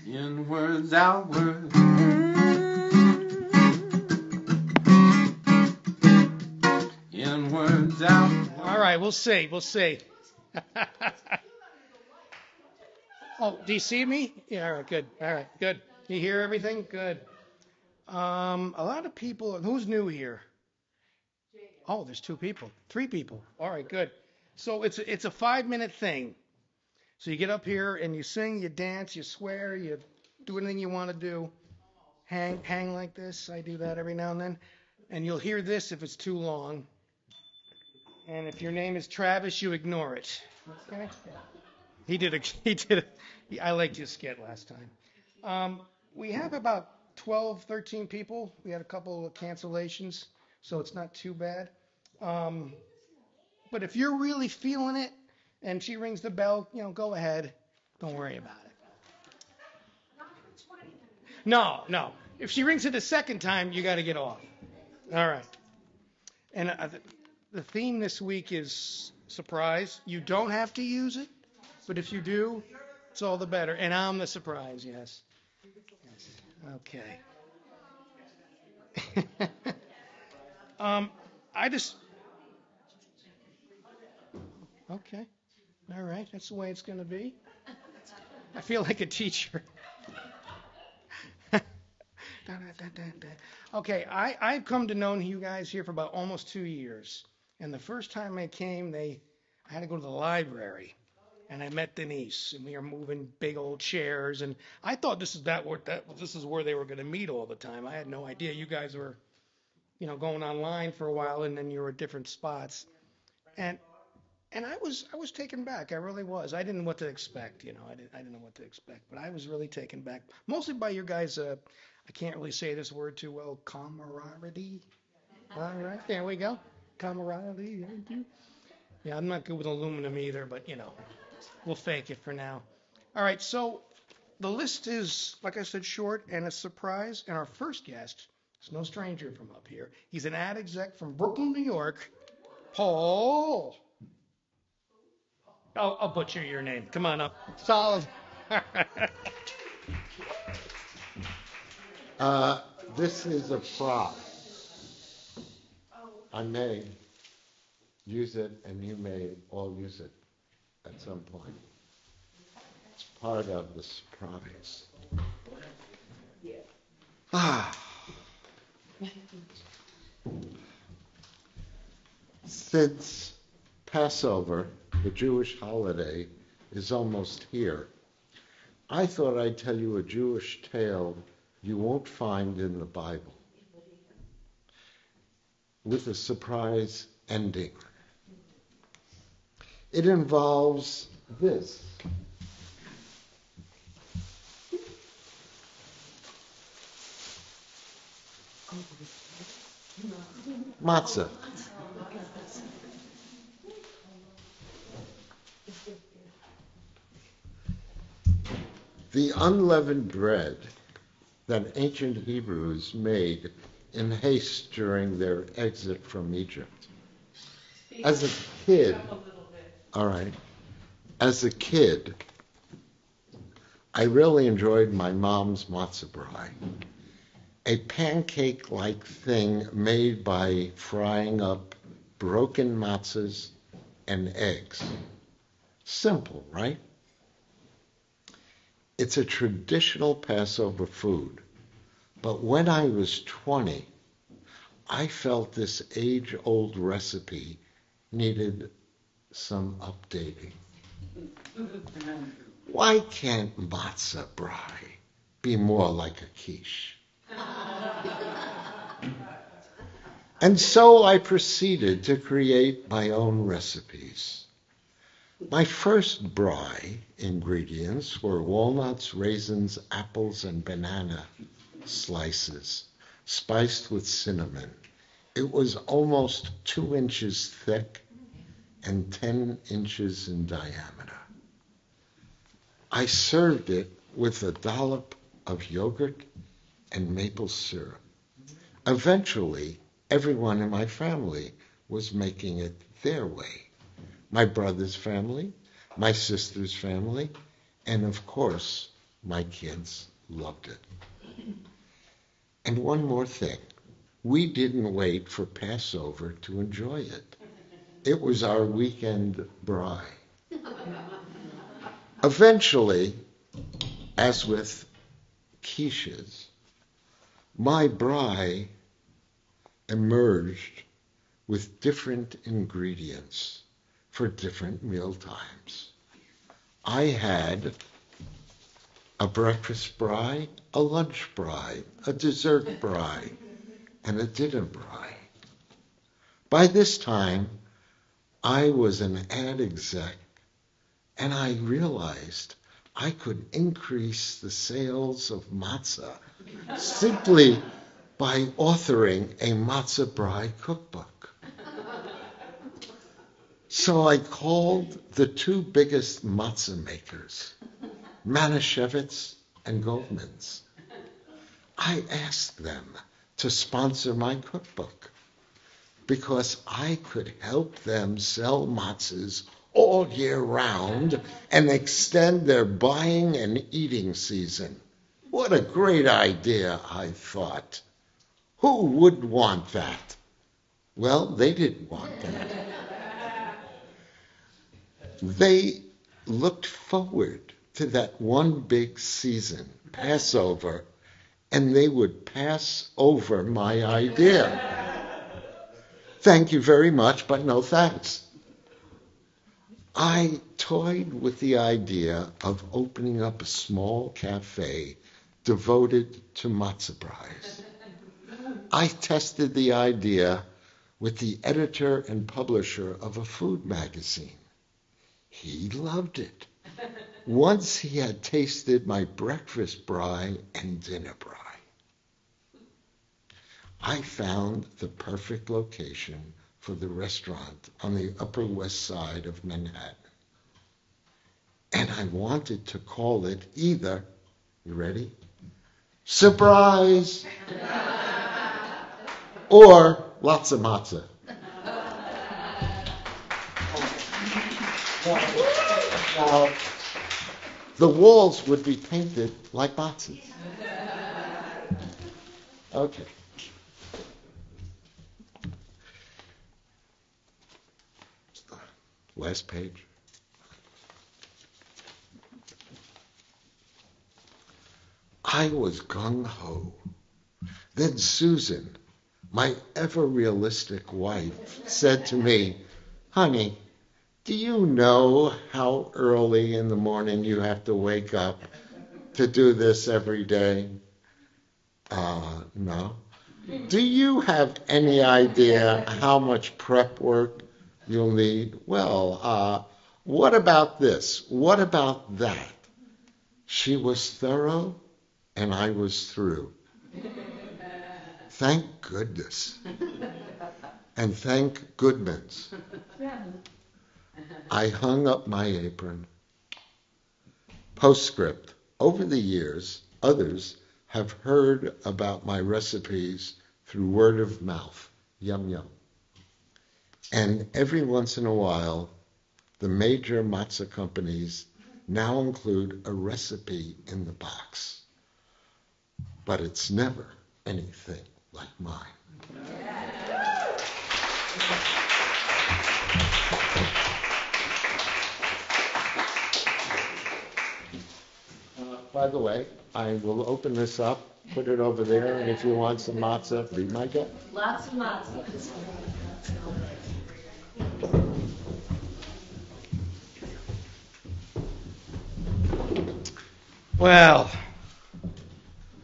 Inwards, outwards. Inwards, outwards. All right, we'll see. Oh, do you see me? Yeah, all right, good. All right, good. You hear everything? Good. A lot of people. Who's new here? Oh, there's 2 people, 3 people. All right, good. So it's a 5-minute thing. So you get up here and you sing, you dance, you swear, you do anything you want to do. Hang like this. I do that every now and then. And you'll hear this if it's too long. And if your name is Travis, you ignore it. Okay? He did I liked his skit last time. We have about 12, 13 people. We had a couple of cancellations, so it's not too bad. But if you're really feeling it and she rings the bell, go ahead. Don't worry about it. No. If she rings it a second time, you got to get off. All right. And the theme this week is surprise. You don't have to use it, but if you do, it's all the better. And I'm the surprise, yes. Okay. Okay. All right. That's the way it's going to be. I feel like a teacher. Okay, I've come to know you guys here for about almost 2 years. And the first time I came, I had to go to the library. And I met Denise, and we were moving big old chairs. And I thought this is where they were going to meet all the time. I had no idea. You guys were, going online for a while, and then you were at different spots. And I was taken back. I really was. I didn't know what to expect. I didn't know what to expect. But I was really taken back, mostly by your guys. I can't really say this word too well. Camaraderie. All right, there we go. Camaraderie. Yeah, I'm not good with aluminum either, but we'll fake it for now. All right, so the list is, like I said, short and a surprise. And our first guest is no stranger from up here. He's an ad exec from Brooklyn, New York. Paul. I'll butcher your name. Come on up. Solid. This is a prop. I may use it, and you may all use it at some point. It's part of the surprise. Since Passover, the Jewish holiday, is almost here, I thought I'd tell you a Jewish tale you won't find in the Bible, with a surprise ending. It involves this. Matzah. The unleavened bread that ancient Hebrews made in haste during their exit from Egypt. As a kid, I really enjoyed my mom's matzah brai, a pancake-like thing made by frying up broken matzahs and eggs. Simple, right? It's a traditional Passover food, but when I was 20, I felt this age-old recipe needed some updating. Why can't matzah brai be more like a quiche? And so I proceeded to create my own recipes. My first brai ingredients were walnuts, raisins, apples, and banana slices, spiced with cinnamon. It was almost 2 inches thick and 10 inches in diameter. I served it with a dollop of yogurt and maple syrup. Eventually, everyone in my family was making it their way. My brother's family, my sister's family, And of course, my kids loved it. And one more thing. We didn't wait for Passover to enjoy it. It was our weekend braai. Eventually, as with quiches, my braai emerged with different ingredients for different meal times. I had a breakfast braai, a lunch braai, a dessert braai, and a dinner braai. By this time, I was an ad exec, and I realized I could increase the sales of matzah simply by authoring a matzah braai cookbook. So I called the two biggest matzah makers, Manischewitz and Goldman's. I asked them to sponsor my cookbook because I could help them sell matzahs all year round and extend their buying and eating season. What a great idea, I thought. Who would want that? Well, they didn't want that. They looked forward to that one big season, Passover, and they would pass over my idea. Thank you very much, but no thanks. I toyed with the idea of opening up a small cafe devoted to matzah braais. I tested the idea with the editor and publisher of a food magazine. He loved it. Once he had tasted my breakfast braai and dinner braai. I found the perfect location for the restaurant on the Upper West Side of Manhattan. And I wanted to call it either, you ready? Surprise! Or lots of matzah. Now, the walls would be painted like matzahs. Okay. Last page. I was gung-ho. Then Susan, my ever-realistic wife, said to me, "Honey, do you know how early in the morning you have to wake up to do this every day?" No. "Do you have any idea how much prep work you'll need?" "Well, what about this? What about that?" She was thorough, and I was through. Thank goodness. And thank Goodman's. I hung up my apron. Postscript. Over the years, others have heard about my recipes through word of mouth. Yum, yum. And every once in a while, the major matzah companies now include a recipe in the box. But it's never anything like mine. By the way, I will open this up, put it over there, and if you want some matzah, be my guest. Lots of matzah. Well,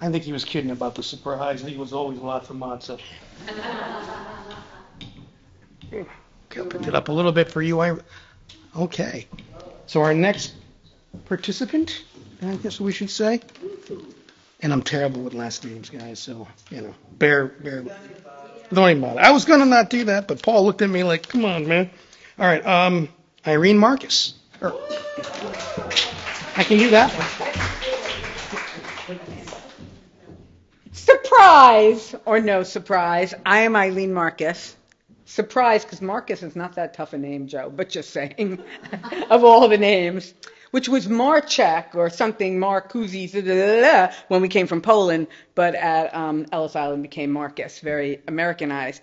I think he was kidding about the surprise. He was always lots of matzah. Okay, I'll pick it up a little bit for you. Okay. So our next participant, I guess we should say. And I'm terrible with last names, guys, so, bear. Don't even bother. I was going to not do that, but Paul looked at me like, come on, man. All right, Irene Marcus. I can do that one. Surprise or no surprise, I am Eileen Marcus. Surprise, because Marcus is not that tough a name, Joe, but just saying, of all the names. which was Marczek or something, Marcuzi, when we came from Poland, but at Ellis Island became Marcus, very Americanized.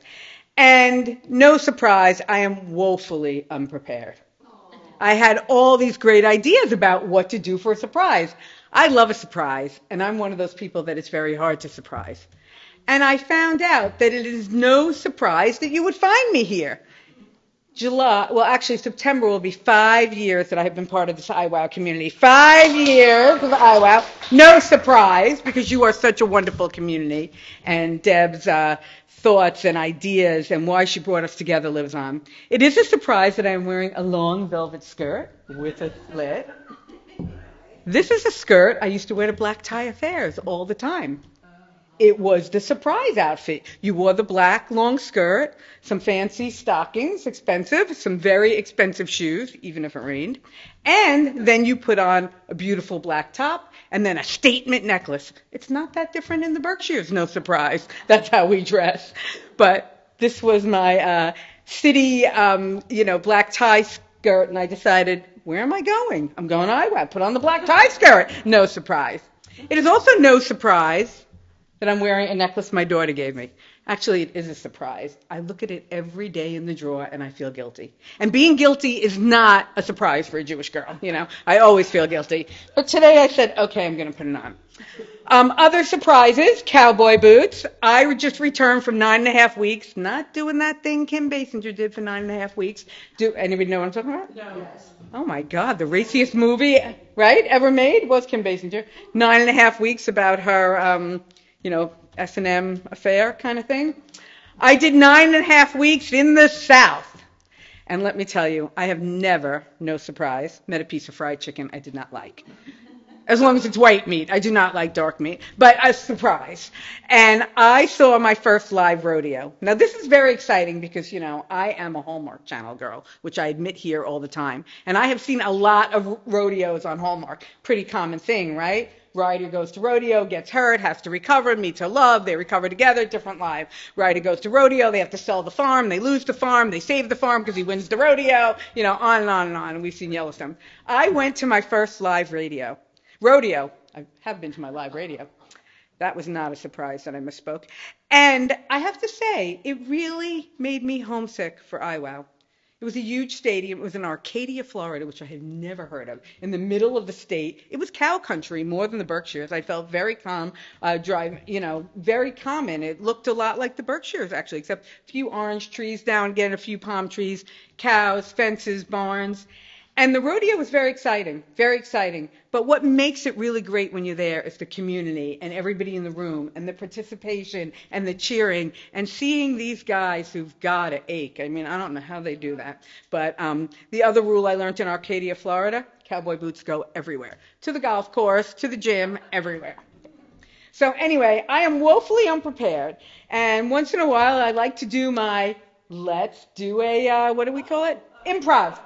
And no surprise, I am woefully unprepared. I had all these great ideas about what to do for a surprise. I love a surprise, and I'm one of those people that it's very hard to surprise. And I found out that it is no surprise that you would find me here. September will be 5 years that I have been part of this IWOW community. 5 years of IWOW. No surprise, because you are such a wonderful community. And Deb's thoughts and ideas and why she brought us together lives on. It is a surprise that I'm wearing a long velvet skirt with a slit. This is a skirt I used to wear to black tie affairs all the time. It was the surprise outfit. You wore the black long skirt, some fancy stockings, expensive, some very expensive shoes, even if it rained. And then you put on a beautiful black top and then a statement necklace. It's not that different in the Berkshires, no surprise. That's how we dress. But this was my city, black tie skirt, and I decided, where am I going? I'm going to IWOW. Put on the black tie skirt. No surprise. It is also no surprise that I'm wearing a necklace my daughter gave me. Actually, it is a surprise. I look at it every day in the drawer and I feel guilty. And being guilty is not a surprise for a Jewish girl, I always feel guilty. But today I said, okay, I'm going to put it on. Other surprises, cowboy boots. I just returned from 9.5 weeks, not doing that thing Kim Basinger did for 9.5 weeks. Do anybody know what I'm talking about? No. Yes. Oh my God, the raciest movie, right, ever made was Kim Basinger. 9.5 weeks about her, S&M affair kind of thing. I did 9.5 weeks in the South. And let me tell you, I have never, no surprise, met a piece of fried chicken I did not like. As long as it's white meat. I do not like dark meat. But a surprise. And I saw my first live rodeo. Now, this is very exciting because, I am a Hallmark Channel girl, which I admit here all the time. And I have seen a lot of rodeos on Hallmark. Pretty common thing, right? Rider goes to rodeo, gets hurt, has to recover, meets her love, they recover together, different life. Rider goes to rodeo, they have to sell the farm, they lose the farm, they save the farm because he wins the rodeo, on and on and on. And we've seen Yellowstone. I went to my first live rodeo. I have been to my live rodeo. That was not a surprise that I misspoke. And I have to say, it really made me homesick for IWOW. It was a huge stadium. It was in Arcadia, Florida, which I had never heard of, in the middle of the state. It was cow country more than the Berkshires. I felt very calm, very common. It looked a lot like the Berkshires, actually, except a few orange trees down, again, a few palm trees, cows, fences, barns. And the rodeo was very exciting, very exciting. But what makes it really great when you're there is the community and everybody in the room and the participation and the cheering and seeing these guys who've got to ache. I mean, I don't know how they do that. But the other rule I learned in Arcadia, Florida, cowboy boots go everywhere. To the golf course, to the gym, everywhere. So anyway, I am woefully unprepared. And once in a while, I like to do let's do a, what do we call it? Improv.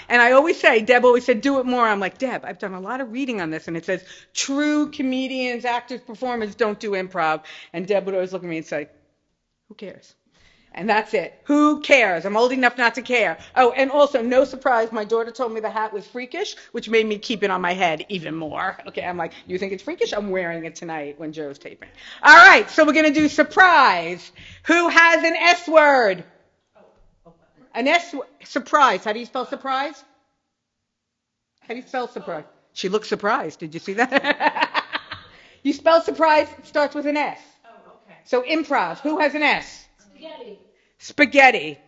And I always say, Deb always said, do it more. I'm like, Deb, I've done a lot of reading on this. And it says, true comedians, actors, performers don't do improv. And Deb would always look at me and say, who cares? And that's it. Who cares? I'm old enough not to care. Oh, and also, no surprise, my daughter told me the hat was freakish, which made me keep it on my head even more. Okay, I'm like, you think it's freakish? I'm wearing it tonight when Joe's taping. All right, so we're going to do surprise. Who has an S word? An S, surprise. How do you spell surprise? How do you spell surprise? She looks surprised. Did you see that? You spell surprise, it starts with an S. Oh, okay. So improv. Who has an S? Spaghetti.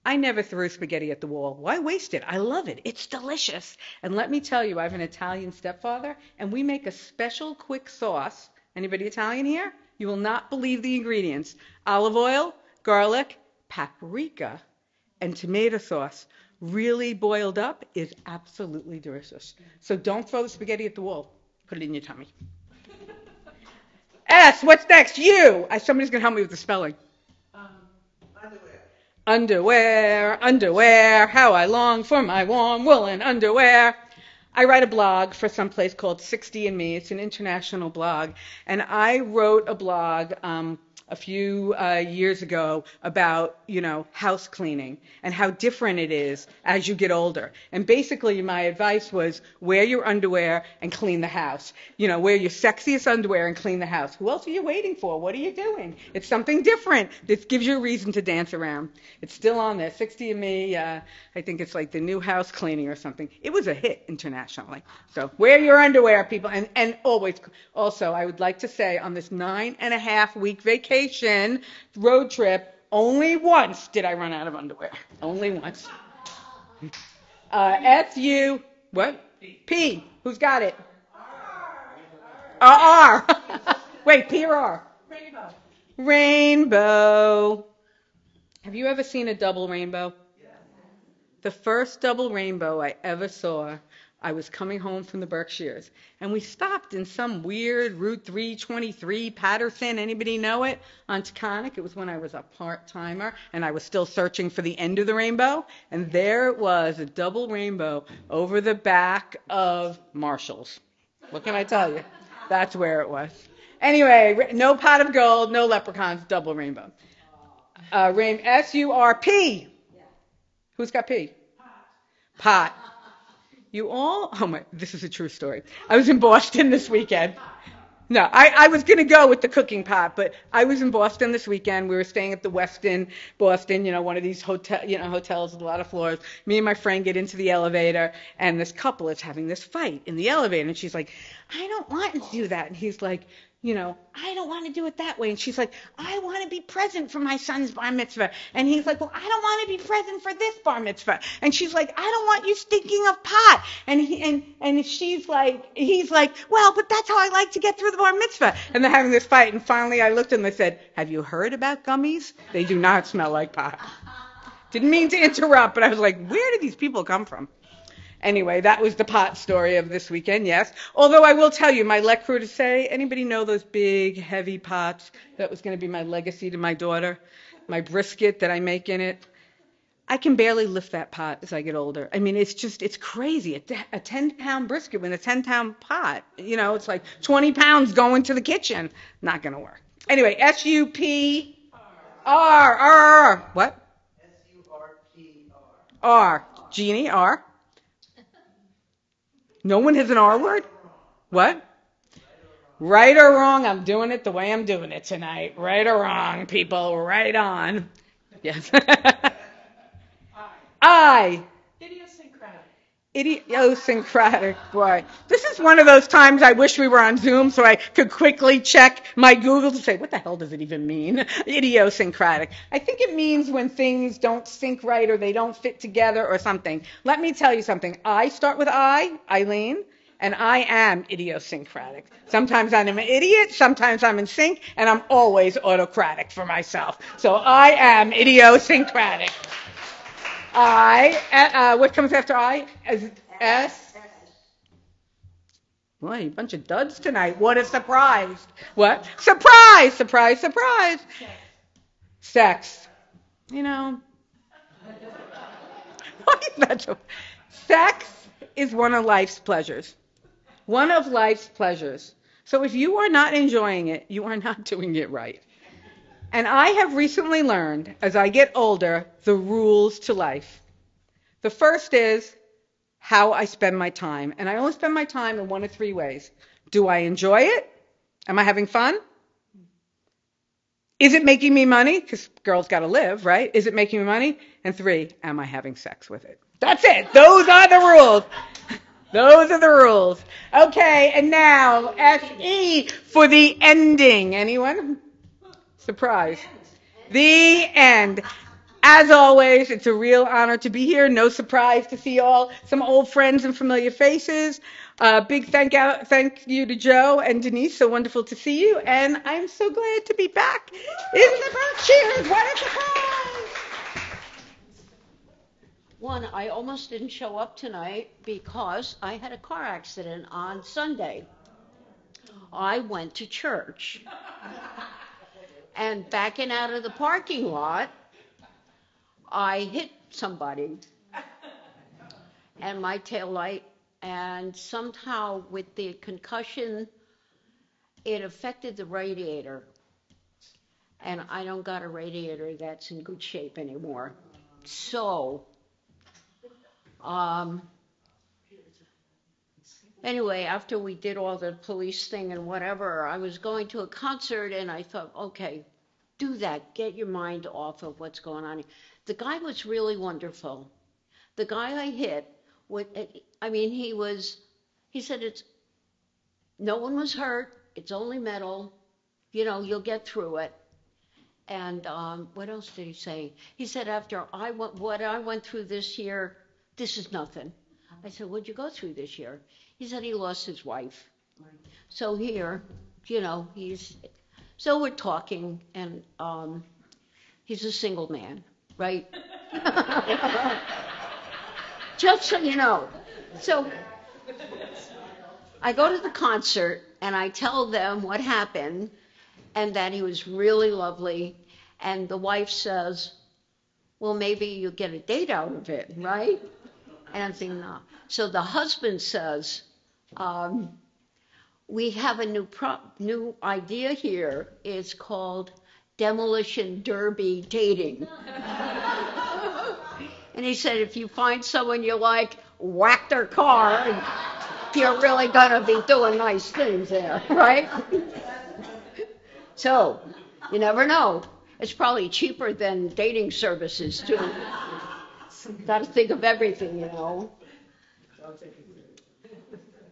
I never threw spaghetti at the wall. Why waste it? I love it. It's delicious. And let me tell you, I have an Italian stepfather, and we make a special quick sauce. Anybody Italian here? You will not believe the ingredients. Olive oil, garlic, paprika, and tomato sauce, really boiled up, is absolutely delicious. So don't throw the spaghetti at the wall. Put it in your tummy. S, what's next? U. Somebody's going to help me with the spelling. Underwear. How I long for my warm woolen underwear. I write a blog for some place called 60 and Me. It's an international blog. And I wrote a blog a few years ago about, house cleaning and how different it is as you get older. And basically my advice was wear your underwear and clean the house. Wear your sexiest underwear and clean the house. Who else are you waiting for? What are you doing? It's something different. This gives you a reason to dance around. It's still on there. 60 and Me, I think it's like the new house cleaning or something. It was a hit internationally. So wear your underwear, people. And always, also, I would like to say on this 9.5-week vacation road trip, only once did I run out of underwear. Only once. S-U, what? P. Who's got it? R. Wait, P or R? Rainbow. Rainbow. Have you ever seen a double rainbow? Yeah. The first double rainbow I ever saw, I was coming home from the Berkshires, and we stopped in some weird Route 323, Patterson, anybody know it, on Taconic. It was when I was a part-timer, and I was still searching for the end of the rainbow, and there it was, a double rainbow over the back of Marshall's. What can I tell you? That's where it was. Anyway, no pot of gold, no leprechauns, double rainbow. S-U-R-P. Who's got P? Pot. You all, this is a true story. I was in Boston this weekend. No, I was going to go with the cooking pot, but I was in Boston this weekend. We were staying at the Westin, Boston, one of these hotels with a lot of floors. Me and my friend get into the elevator, and this couple is having this fight in the elevator, and she's like, I don't want to do that. And he's like, I don't want to do it that way. And she's like, I want to be present for my son's bar mitzvah. And he's like, well, I don't want to be present for this bar mitzvah. And she's like, I don't want you stinking of pot. And he's like, well, but that's how I like to get through the bar mitzvah. And they're having this fight. And finally I looked at them and I said, have you heard about gummies? They do not smell like pot. Didn't mean to interrupt, but I was like, where did these people come from? Anyway, that was the pot story of this weekend, yes. Although I will tell you, my let crew to say, anybody know those big, heavy pots? That was going to be my legacy to my daughter. My brisket that I make in it. I can barely lift that pot as I get older. I mean, it's crazy. A 10-pound brisket with a 10-pound pot. It's like 20 pounds going to the kitchen. Not going to work. Anyway, S-U-P-R. What? S-U-R-P-R. R. Jeannie, R. No one has an R word? What? Right or wrong, I'm doing it the way I'm doing it tonight. Right or wrong, people, right on. Yes. I. Idiosyncratic. Boy, this is one of those times I wish we were on Zoom so I could quickly check my Google to say, what the hell does it even mean? Idiosyncratic. I think it means when things don't sync right or they don't fit together or something. Let me tell you something. I start with Eileen, and I am idiosyncratic. Sometimes I'm an idiot, sometimes I'm in sync, and I'm always autocratic for myself. So I am idiosyncratic. What comes after I? S. Boy, a bunch of duds tonight. What a surprise. What? Surprise, surprise, surprise. Sex. Why is that so? Sex is one of life's pleasures. One of life's pleasures. So if you are not enjoying it, you are not doing it right. And I have recently learned, as I get older, the rules to life. The first is how I spend my time. And I only spend my time in one of three ways. Do I enjoy it? Am I having fun? Is it making me money? Because girls got to live, right? Is it making me money? And 3, am I having sex with it? That's it. Those are the rules. Those are the rules. Okay, and now S-E for the ending. Anyone? Surprise. The end. As always, it's a real honor to be here. No surprise to see some old friends and familiar faces. Big thank you to Joe and Denise. So wonderful to see you. And I'm so glad to be back in the Berkshires. What a surprise! One, I almost didn't show up tonight because I had a car accident on Sunday. I went to church. And backing out of the parking lot, I hit somebody and my taillight, and somehow with the concussion, it affected the radiator. and I don't got a radiator that's in good shape anymore. So, anyway, after we did all the police thing and whatever, I was going to a concert and I thought, okay, do that. Get your mind off of what's going on. The guy was really wonderful. The guy I hit, he said no one was hurt. It's only metal. You'll get through it. And what else did he say? He said, after what I went through this year, this is nothing. I said, what'd you go through this year? He said he lost his wife. So here, so we're talking, and he's a single man, right? Just so you know. So I go to the concert, and I tell them what happened, and that he was really lovely. And the wife says, well, maybe you'll get a date out of it, right? And I'm thinking, no. So the husband says, we have a new idea here. It's called demolition derby dating. And he said, if you find someone you like, whack their car, and you're really going to be doing nice things there, right? So, you never know. It's probably cheaper than dating services, too. Got to think of everything,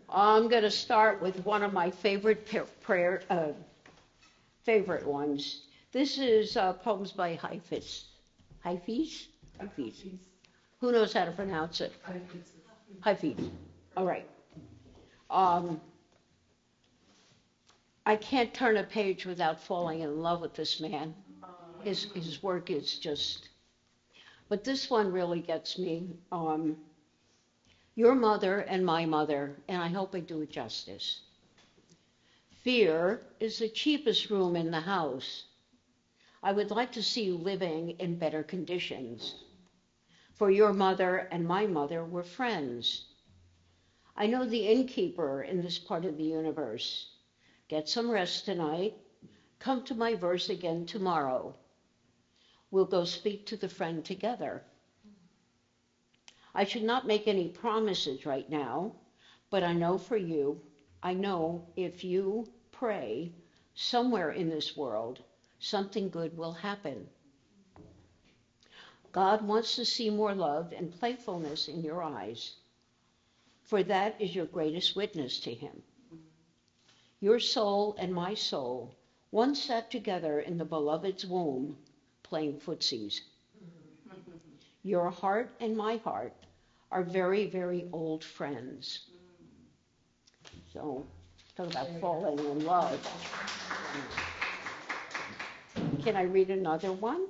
I'm going to start with one of my favorite favorite ones. This is poems by Hafiz. Hafiz? Who knows how to pronounce it? Hafiz. All right. I can't turn a page without falling in love with this man. His work is just... But this one really gets me. Your mother and my mother, and I hope I do it justice. Fear is the cheapest room in the house. I would like to see you living in better conditions. For your mother and my mother were friends. I know the innkeeper in this part of the universe. Get some rest tonight. Come to my verse again tomorrow. We'll go speak to the friend together. I should not make any promises right now, but I know for you, I know if you pray somewhere in this world, something good will happen. God wants to see more love and playfulness in your eyes, for that is your greatest witness to him. Your soul and my soul once sat together in the beloved's womb playing footsies. Your heart and my heart are very, very old friends. So, talk about falling in love. Can I read another one?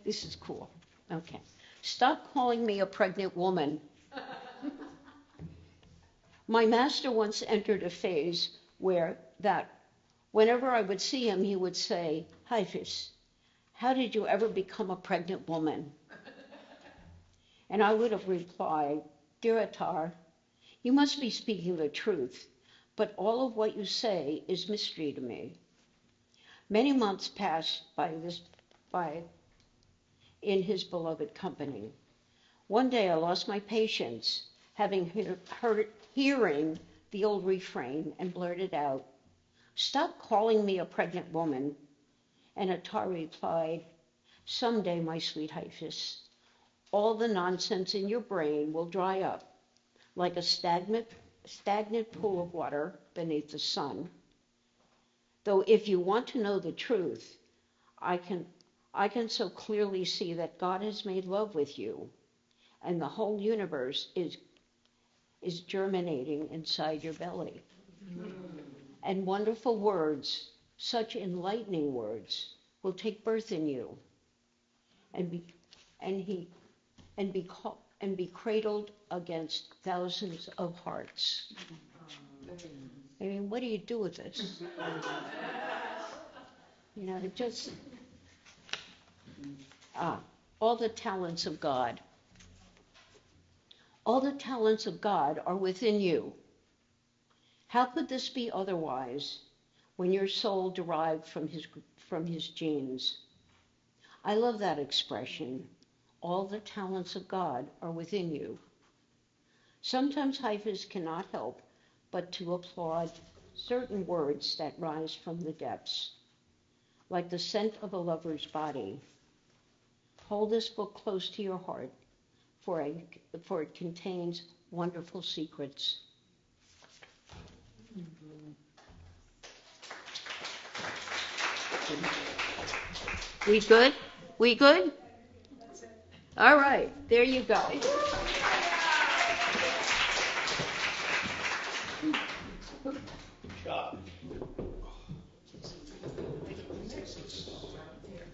This is cool. Okay. Stop calling me a pregnant woman. My master once entered a phase where whenever I would see him, he would say, Hafiz, how did you ever become a pregnant woman? And I would have replied, Dear Attar, you must be speaking the truth, but all of what you say is mystery to me. Many months passed by in his beloved company. One day I lost my patience, having hearing the old refrain, and blurted out, Stop calling me a pregnant woman. And Attar replied, Someday, my sweet Hafiz, all the nonsense in your brain will dry up like a stagnant pool of water beneath the sun. Though if you want to know the truth, I can so clearly see that God has made love with you, and the whole universe is germinating inside your belly. And wonderful words, such enlightening words, will take birth in you, and be cradled against thousands of hearts. I mean, what do you do with this? All the talents of God. All the talents of God are within you. How could this be otherwise when your soul derived from his genes. I love that expression. All the talents of God are within you. Sometimes Hafiz cannot help but to applaud certain words that rise from the depths, like the scent of a lover's body. Hold this book close to your heart, for it contains wonderful secrets. We good? We good? All right, there you go.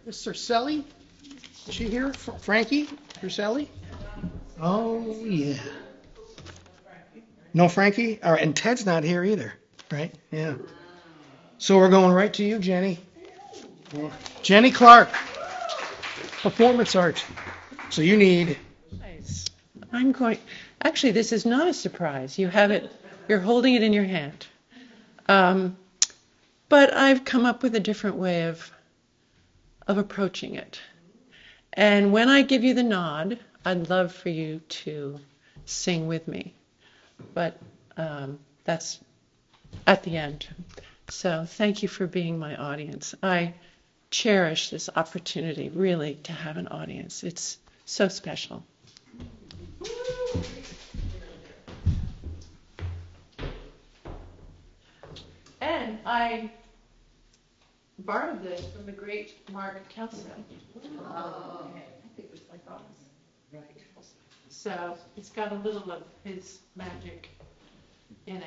Mr. Selly? Is she here? Frankie? Urselli? Oh, yeah. No Frankie? All right, and Ted's not here either, right? Yeah. So we're going right to you, Jenny. Jenny Clark, performance art. So you need... Nice. Actually, this is not a surprise. You have it, you're holding it in your hand. But I've come up with a different way of approaching it. And when I give you the nod, I'd love for you to sing with me. But that's at the end. So thank you for being my audience. I cherish this opportunity, really, to have an audience. It's so special. And I borrowed this from the great Mark Kelso. Oh, okay. I think it was like ours. Right. So it's got a little of his magic in it.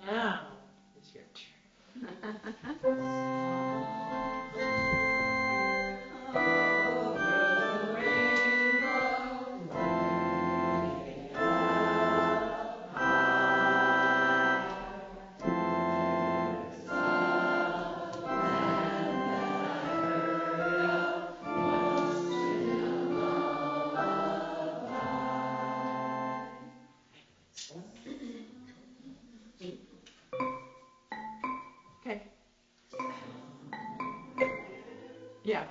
Now is your turn. Okay. Yeah.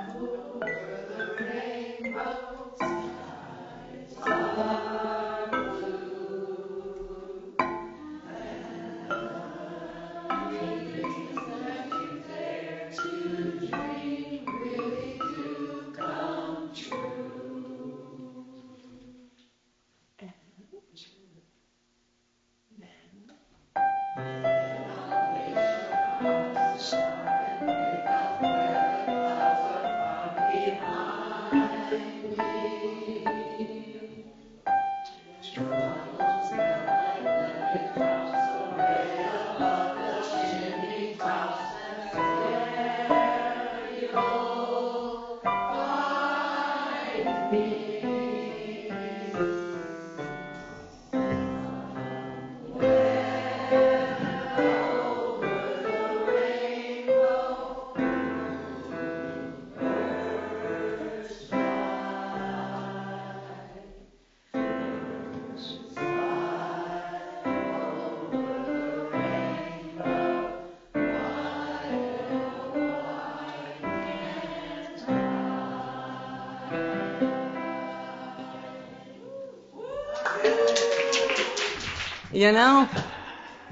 you know?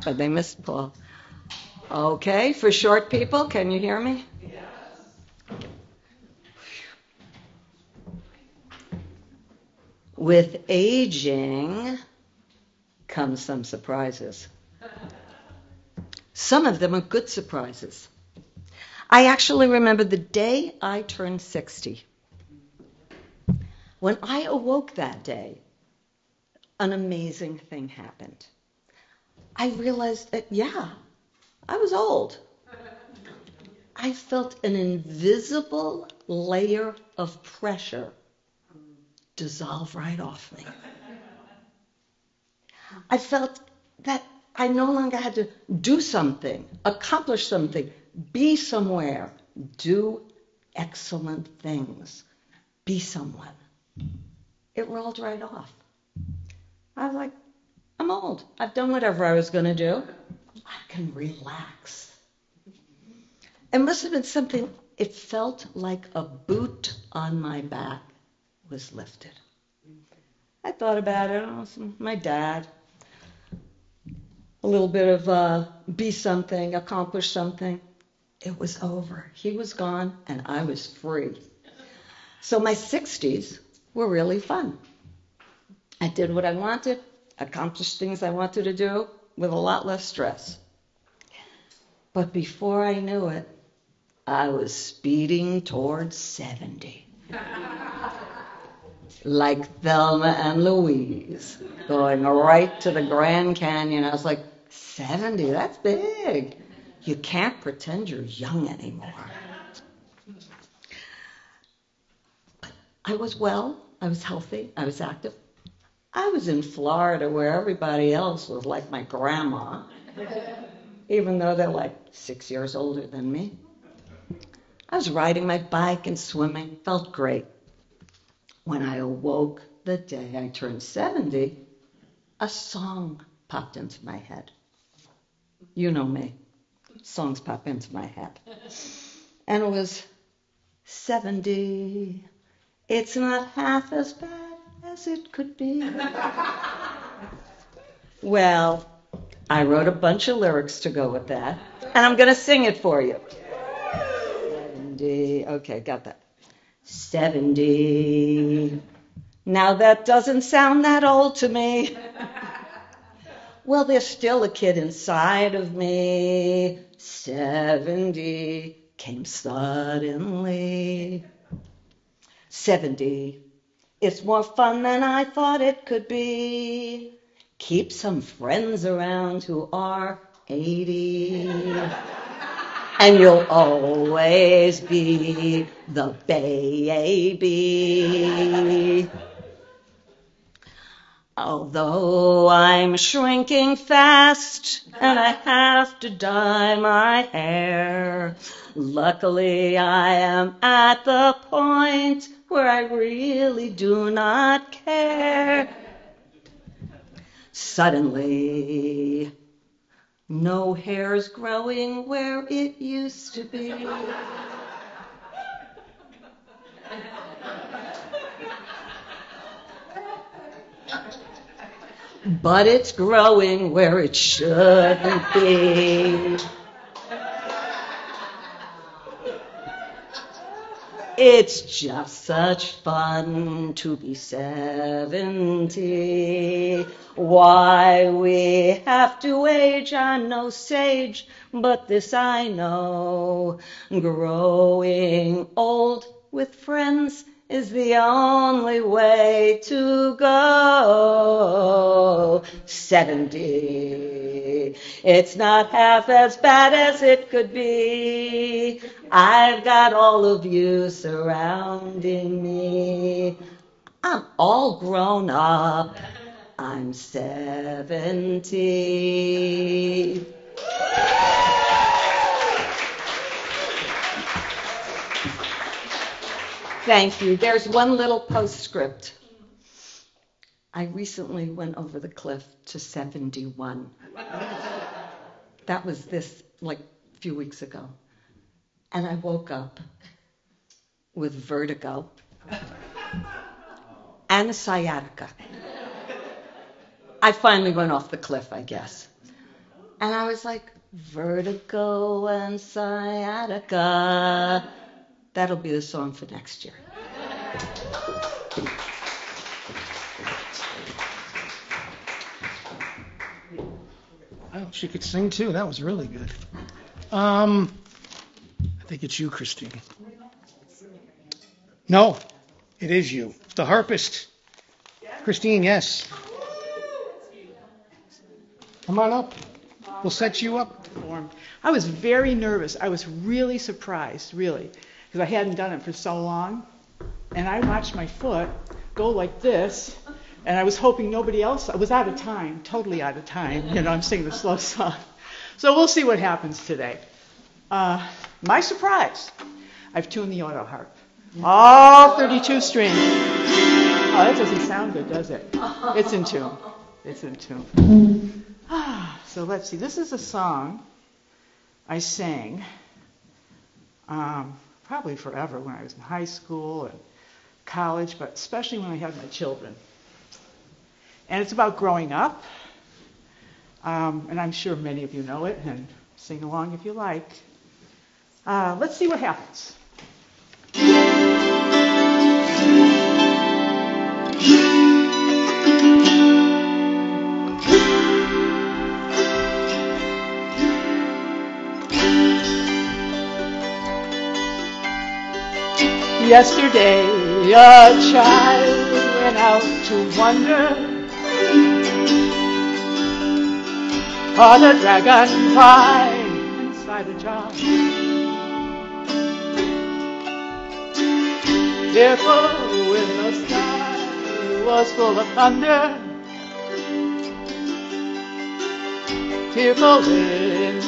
But they missed Paul. Okay, for short people, can you hear me? With aging comes some surprises. Some of them are good surprises. I actually remember the day I turned 60. When I awoke that day, an amazing thing happened. I realized that, yeah, I was old. I felt an invisible layer of pressure dissolve right off me. I felt that I no longer had to do something, accomplish something, be somewhere, do excellent things, be someone. It rolled right off. I was like, I'm old. I've done whatever I was going to do. I can relax. It must have been something, it felt like a boot on my back was lifted. I thought about it, my dad, a little bit of be something, accomplish something. It was over. He was gone, and I was free. So my 60s were really fun. I did what I wanted, accomplished things I wanted to do with a lot less stress. But before I knew it, I was speeding towards 70. Like Thelma and Louise, going right to the Grand Canyon. I was like, 70, that's big. You can't pretend you're young anymore. But I was well, I was healthy, I was active. I was in Florida where everybody else was like my grandma, even though they're like 6 years older than me. I was riding my bike and swimming, felt great. When I awoke the day I turned 70, a song popped into my head. You know me. Songs pop into my head. And it was 70. It's not half as bad as it could be. Well, I wrote a bunch of lyrics to go with that, and I'm going to sing it for you. 70. Okay, got that. 70. Now that doesn't sound that old to me. Well, there's still a kid inside of me. 70 came suddenly. 70. It's more fun than I thought it could be. Keep some friends around who are 80. And you'll always be the baby. Although I'm shrinking fast and I have to dye my hair, luckily I am at the point where I really do not care. Suddenly, no hair's growing where it used to be. But it's growing where it shouldn't be. It's just such fun to be 70. Why we have to age, I'm no sage, but this I know. Growing old with friends is the only way to go. 70. It's not half as bad as it could be. I've got all of you surrounding me. I'm all grown up. I'm 70. Thank you. There's one little postscript. I recently went over the cliff to 71. That was a few weeks ago. And I woke up with vertigo and sciatica. I finally went off the cliff, I guess. And I was like, vertigo and sciatica. That'll be the song for next year. Oh, she could sing too. That was really good. I think it's you, Christine. No, it is you. The harpist. Christine, yes. Come on up. We'll set you up. I was very nervous. I was really surprised, really, because I hadn't done it for so long. And I watched my foot go like this, and I was hoping nobody else. I was out of time, totally out of time. You know, I'm singing the slow song. So we'll see what happens today. My surprise, I've tuned the auto harp. All 32 strings. Oh, that doesn't sound good, does it? It's in tune. It's in tune. So let's see. This is a song I sang probably forever when I was in high school and college, but especially when I had my children. And it's about growing up. And I'm sure many of you know it, and sing along if you like. Let's see what happens. Yesterday, a child went out to wander, caught a dragonfly inside a jar. Fearful when the sky was full of thunder, fearful when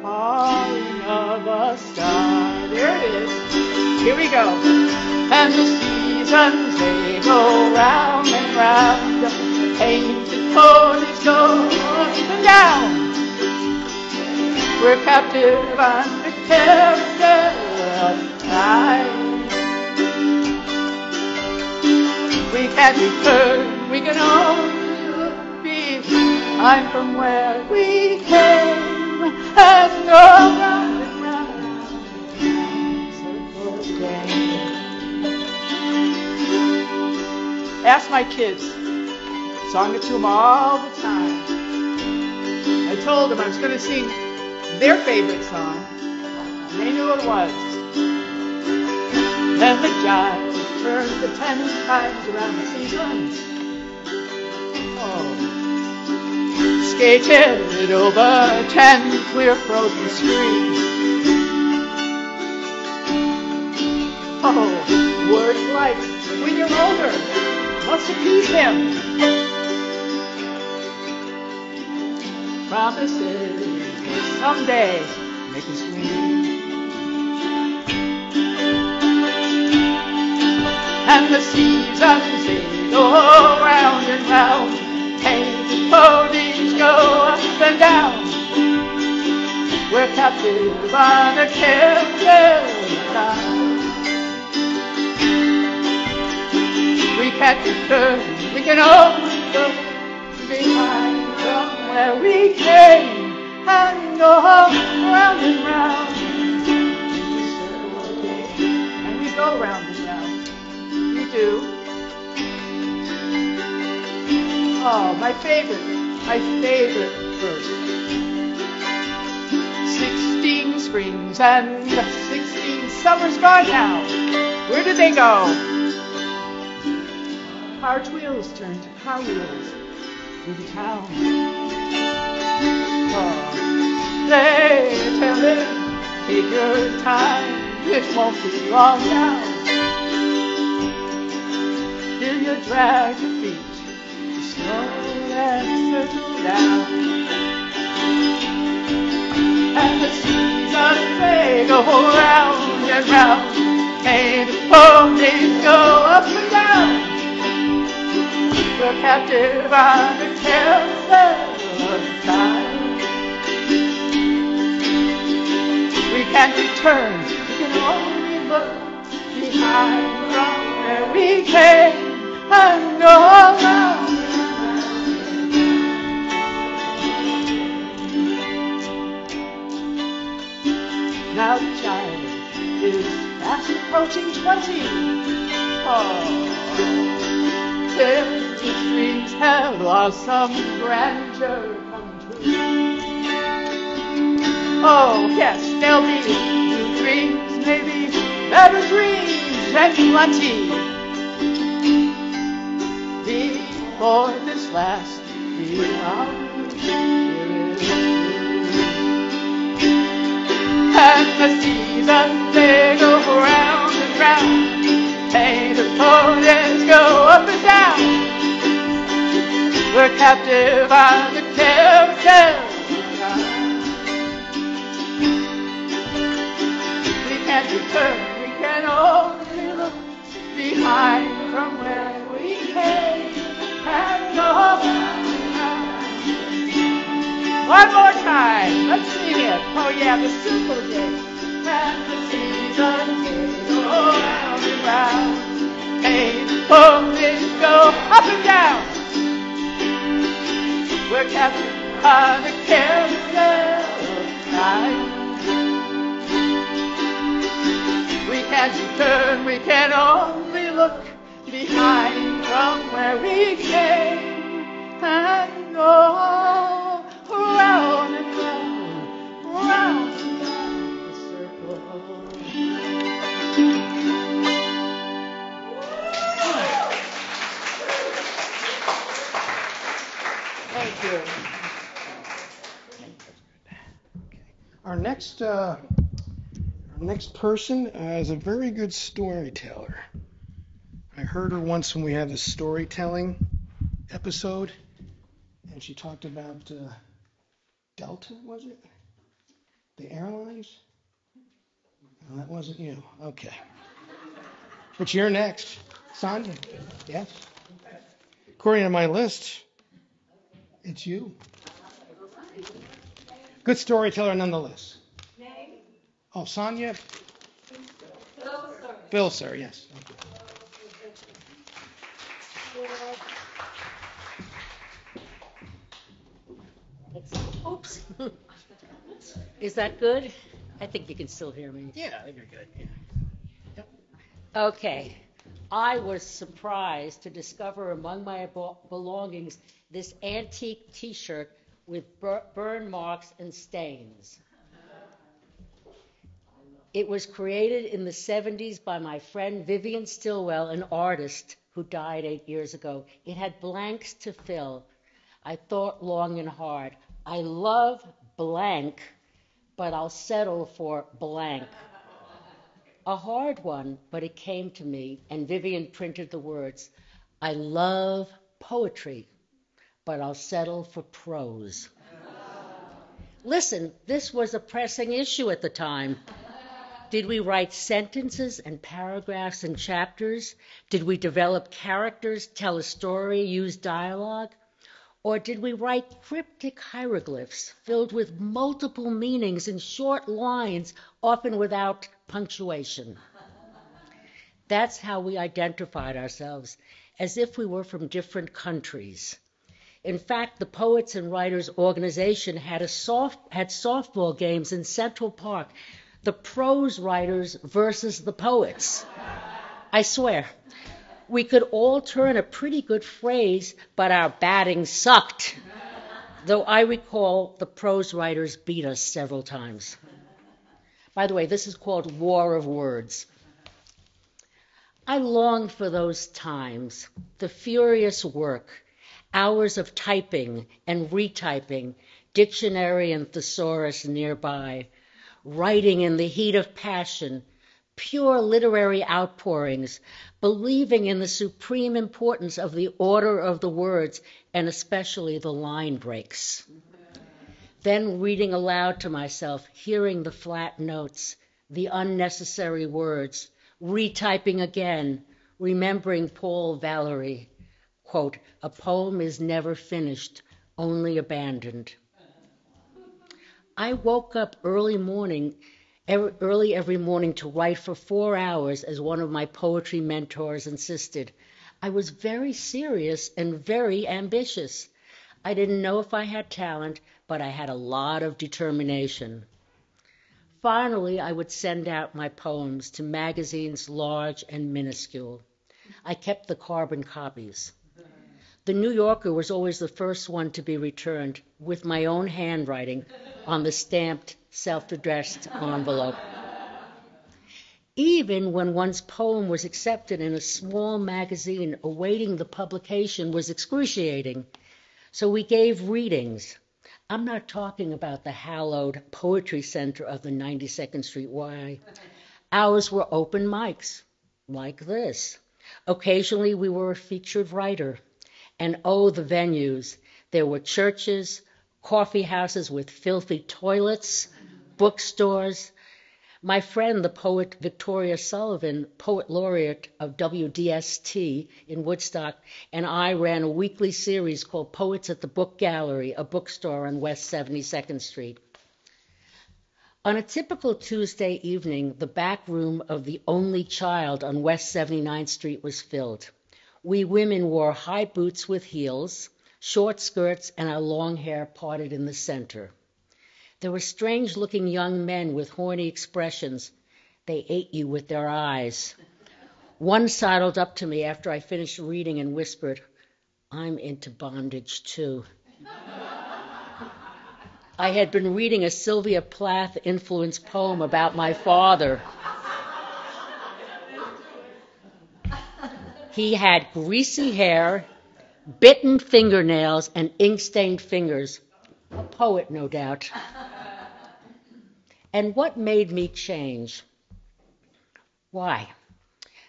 falling of a star. There it is. Here we go. And the seasons, they go round and round. Painted ponies go up and down. We're captive under character of time. We can't return, we can only look behind from where we came and go round and round. Circle again. Ask my kids. Sung it to them all the time. I told them I was going to sing their favorite song. And they knew what it was. Then the giant turned the 10 times around the seasons. Oh. Skated over 10 clear frozen streams. Oh, words like, when you're older, must appease him. Promises will someday make us win. And the seasons, they go round and round. Painted ponies go up and down. We're captive on a careful time. We can't return, we can only look behind from where we came and go round and round. And we go round and round. We do. Oh, my favorite verse. 16 springs and 16 summers gone now. Where did they go? Cartwheels turned to car wheels through the town. Oh, they tell him, take your time, it won't be long now. Till you drag your feet, slow and settle down. And the seasons, they go round and round, and the ponies go up and down. We're captive on the careful of time. We can't return, we can only look behind from where we came and all around. Now the child is fast approaching 20. Oh, his dreams have lost some grandeur come true. Oh, yes, there'll be new dreams, maybe better dreams and plenty. Before this last year of and the seasons, they go round and round. Hey, the ponies go up and down. We're captive on the carousel. We can't return, we can only look behind from where we came and go back. One more time, let's sing it. Oh yeah, the simple game. And the seasons go round and round. Hey, the ponies go up and down. We're captured on the carousel of time. We can't return, we can only look behind from where we came and go round and round, round and round the circle. Thank you. Our next person is a very good storyteller. I heard her once when we had a storytelling episode, and she talked about Delta, was it? The airlines? No, that wasn't you. Okay. But you're next. Sonia. Yes. According to my list, it's you. Good storyteller nonetheless. Name? Oh, Sonia. Bill, sir, yes. Thank you. Oops. Is that good? I think you can still hear me. Yeah, you're good. Yeah. Yep. Okay. I was surprised to discover among my belongings this antique T-shirt with burn marks and stains. It was created in the 70s by my friend Vivian Stilwell, an artist who died 8 years ago. It had blanks to fill. I thought long and hard. I love blank, but I'll settle for blank. A hard one, but it came to me, and Vivian printed the words, I love poetry, but I'll settle for prose. Listen, this was a pressing issue at the time. Did we write sentences and paragraphs and chapters? Did we develop characters, tell a story, use dialogue? Or did we write cryptic hieroglyphs filled with multiple meanings in short lines, often without punctuation? That's how we identified ourselves, as if we were from different countries. In fact, the Poets and Writers Organization had softball games in Central Park, the prose writers versus the poets. I swear. We could all turn a pretty good phrase, but our batting sucked. Though I recall the prose writers beat us several times. By the way, this is called War of Words. I long for those times, the furious work, hours of typing and retyping, dictionary and thesaurus nearby, writing in the heat of passion, pure literary outpourings, believing in the supreme importance of the order of the words, and especially the line breaks. Then reading aloud to myself, hearing the flat notes, the unnecessary words, retyping again, remembering Paul Valery, quote, a poem is never finished, only abandoned. I woke up early every morning to write for 4 hours, as one of my poetry mentors insisted. I was very serious and very ambitious. I didn't know if I had talent, but I had a lot of determination. Finally, I would send out my poems to magazines large and minuscule. I kept the carbon copies. The New Yorker was always the first one to be returned with my own handwriting on the stamped, self-addressed envelope. Even when one's poem was accepted in a small magazine, awaiting the publication was excruciating. So we gave readings. I'm not talking about the hallowed Poetry Center of the 92nd Street Y. Ours were open mics, like this. Occasionally we were a featured writer. And oh, the venues. There were churches, coffee houses with filthy toilets, bookstores. My friend, the poet Victoria Sullivan, poet laureate of WDST in Woodstock, and I ran a weekly series called Poets at the Book Gallery, a bookstore on West 72nd Street. On a typical Tuesday evening, the back room of the Only Child on West 79th Street was filled. We women wore high boots with heels, short skirts, and our long hair parted in the center. There were strange-looking young men with horny expressions. They ate you with their eyes. One sidled up to me after I finished reading and whispered, "I'm into bondage, too." I had been reading a Sylvia Plath-influenced poem about my father. He had greasy hair, bitten fingernails, and ink-stained fingers. A poet, no doubt. And what made me change? Why?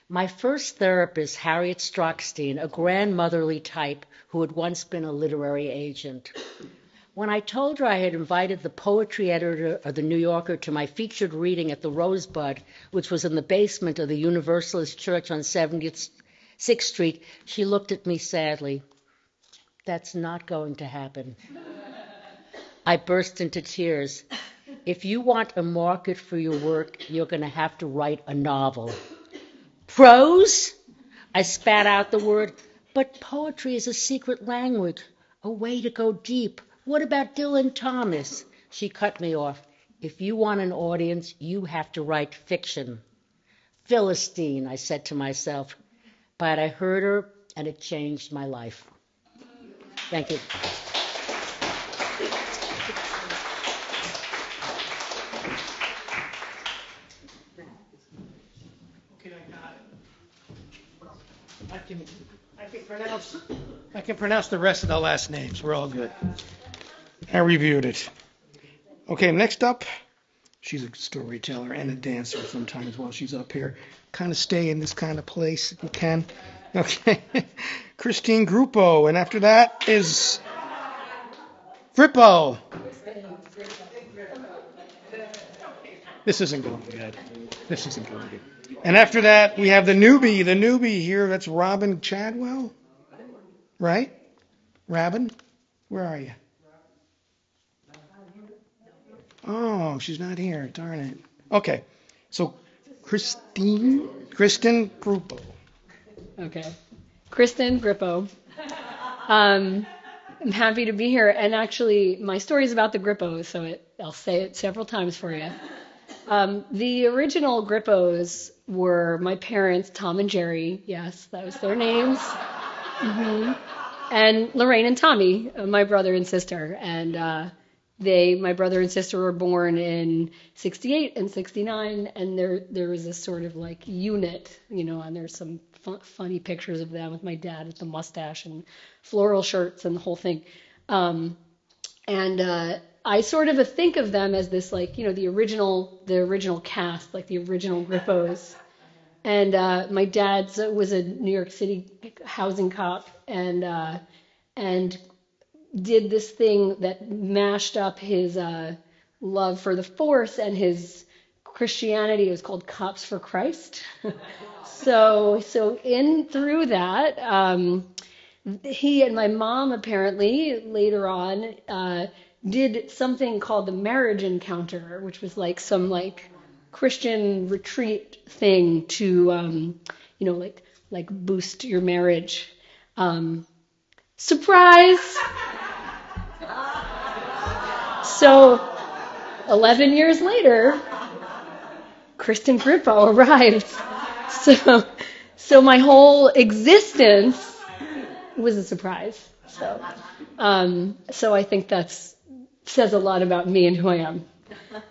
My first therapist, Harriet Strockstein, a grandmotherly type who had once been a literary agent. When I told her I had invited the poetry editor of the New Yorker to my featured reading at the Rosebud, which was in the basement of the Universalist Church on 76th Street, she looked at me sadly. "That's not going to happen." I burst into tears. "If you want a market for your work, you're going to have to write a novel." "Prose?" I spat out the word. "But poetry is a secret language, a way to go deep. What about Dylan Thomas?" She cut me off. "If you want an audience, you have to write fiction." Philistine, I said to myself. But I heard her, and it changed my life. Thank you. Okay, I can pronounce the rest of the last names. We're all good. I reviewed it. Okay, next up, she's a storyteller and a dancer sometimes while she's up here. Kind of stay in this kind of place if you can. Okay, Christine Gruppo, and after that is Grippo. This isn't going good. This isn't going good. And after that, we have the newbie here. That's Robin Chadwell, right? Robin, where are you? Oh, she's not here. Darn it. Okay, so Kristen Gruppo. Okay, Kristen Grippo. I'm happy to be here, and actually, my story is about the Grippos, so I'll say it several times for you. The original Grippos were my parents, Tom and Jerry. Yes, that was their names. Mm-hmm. And Lorraine and Tommy, my brother and sister. And my brother and sister were born in 68 and 69, and there was this sort of like unit, and there's some funny pictures of them with my dad with the mustache and floral shirts and the whole thing. I sort of think of them as this, like, the original cast, like the original Grippos. And my dad was a New York City housing cop, and did this thing that mashed up his love for the force and his Christianity. It was called Cops for Christ. So through that, he and my mom apparently later on did something called the marriage encounter, which was like some like Christian retreat thing to like like boost your marriage. Surprise! So 11 years later, Kristen Grippo arrived. So my whole existence was a surprise. So I think that's says a lot about me and who I am.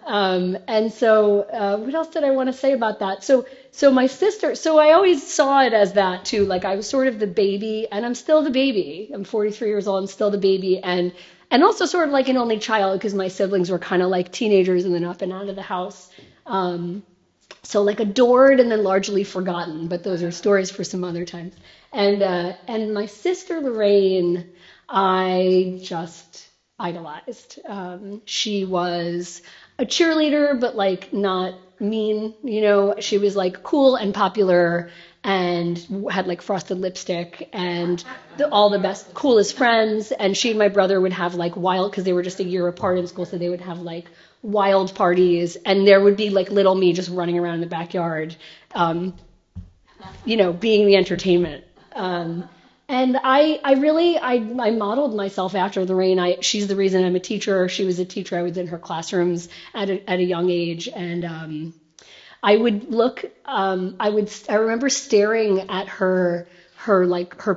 And so what else did I want to say about that? So my sister, so I always saw it as that too. Like I was sort of the baby, and I'm still the baby. I'm 43 years old. I'm still the baby, and also sort of like an only child because my siblings were kind of like teenagers and then up and out of the house. So like adored and then largely forgotten, but those are stories for some other times. And my sister Lorraine, I just idolized. She was a cheerleader, but like not mean, you know. She was like cool and popular and had like frosted lipstick and all the best, coolest friends. And she and my brother would have like wild, because they were just a year apart in school, so they would have like wild parties, and there would be like little me just running around in the backyard, you know, being the entertainment. And I modeled myself after Lorraine. She's the reason I'm a teacher. She was a teacher. I was in her classrooms at a young age, and I would look. I remember staring at her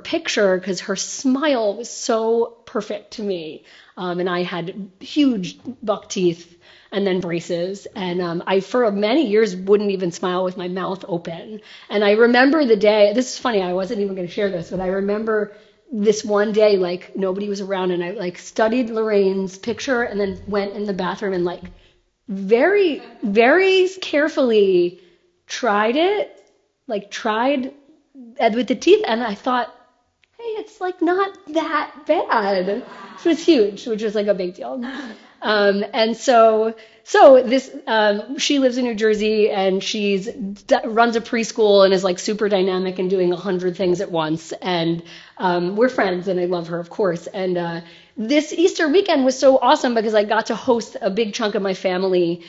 picture because her smile was so perfect to me. And I had huge buck teeth and then braces. And I, for many years, wouldn't even smile with my mouth open. And I remember the day, this is funny, I wasn't even going to share this, but I remember this one day, like, nobody was around, and I, like, studied Lorraine's picture and then went in the bathroom and, like, very, very carefully tried with the teeth, and I thought, hey, it's like not that bad. It was huge, which was like a big deal. And so this, she lives in New Jersey, and runs a preschool and is like super dynamic and doing 100 things at once. And we're friends, and I love her, of course. And this Easter weekend was so awesome because I got to host a big chunk of my family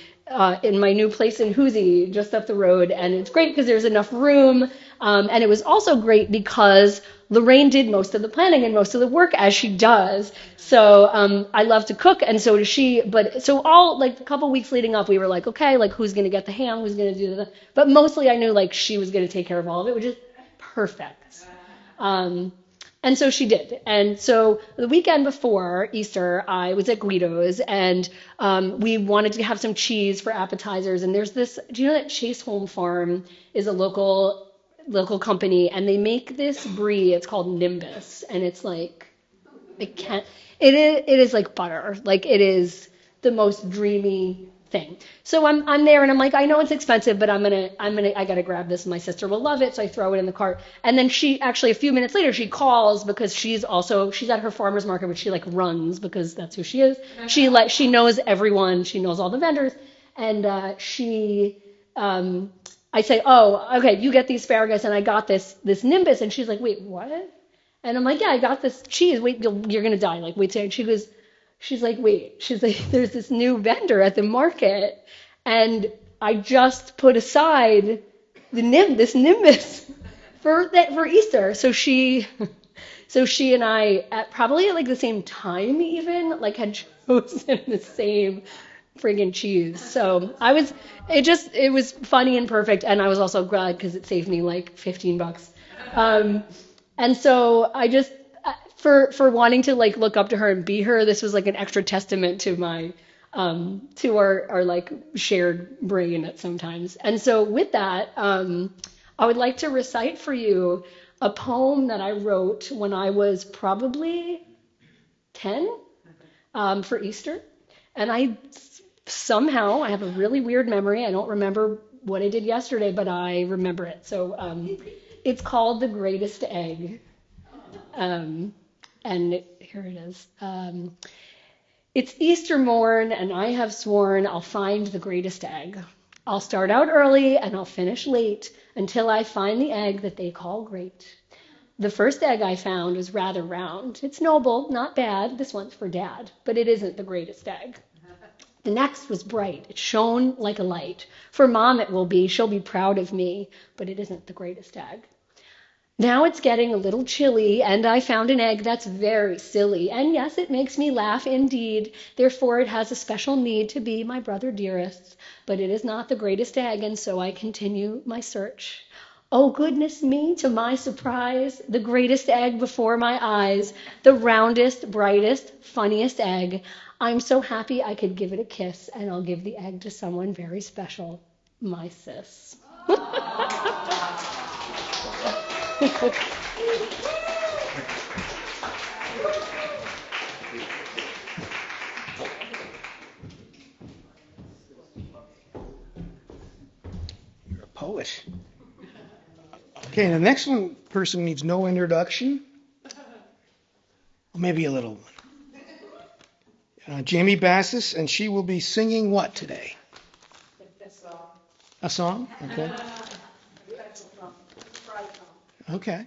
in my new place in Hoosie, just up the road. And it's great because there's enough room. And it was also great because Lorraine did most of the planning and most of the work, as she does. So I love to cook, and so does she. But so all like a couple weeks leading up, we were like, okay, like who's going to get the ham, who's going to do the. But mostly I knew like she was going to take care of all of it, which is perfect. And so she did. And so the weekend before Easter, I was at Guido's, and we wanted to have some cheese for appetizers. And there's this. Do you know that Chase Home Farm is a local company, and they make this brie. It's called Nimbus, and it's like it is like butter. Like it is the most dreamy thing. So I'm there, and I'm like, I know it's expensive, but I gotta grab this. My sister will love it, so I throw it in the cart. And then she actually a few minutes later she calls because she's at her farmer's market, which she like runs because that's who she is. She knows everyone. She knows all the vendors, and I say, oh, okay, you get the asparagus, and I got this Nimbus. And she's like, wait, what? And I'm like, yeah, I got this cheese. Wait, you're going to die. Like, wait. And she's like, there's this new vendor at the market, and I just put aside this Nimbus for Easter. So she and I, probably at like the same time even, like had chosen the same friggin' cheese. So it was funny and perfect, and I was also glad because it saved me like $15. And so I just for wanting to like look up to her and be her, this was like an extra testament to my to our like shared brain at sometimes. And so with that, I would like to recite for you a poem that I wrote when I was probably 10 for Easter, and I have a really weird memory. I don't remember what I did yesterday, but I remember it. So it's called The Greatest Egg. Here it is. It's Easter morn, and I have sworn I'll find the greatest egg. I'll start out early, and I'll finish late until I find the egg that they call great. The first egg I found was rather round. It's noble, not bad. This one's for Dad, but it isn't the greatest egg. The next was bright. It shone like a light. For Mom it will be. She'll be proud of me, but it isn't the greatest egg. Now it's getting a little chilly, and I found an egg that's very silly. And yes, it makes me laugh indeed. Therefore, it has a special need to be my brother dearest. But it is not the greatest egg, and so I continue my search. Oh, goodness me, to my surprise, the greatest egg before my eyes, the roundest, brightest, funniest egg. I'm so happy I could give it a kiss, and I'll give the egg to someone very special, my sis. You're a poet. Okay, the next one person needs no introduction. Or maybe a little one. Jamie Bassis, and she will be singing what today? A song? Okay. Okay.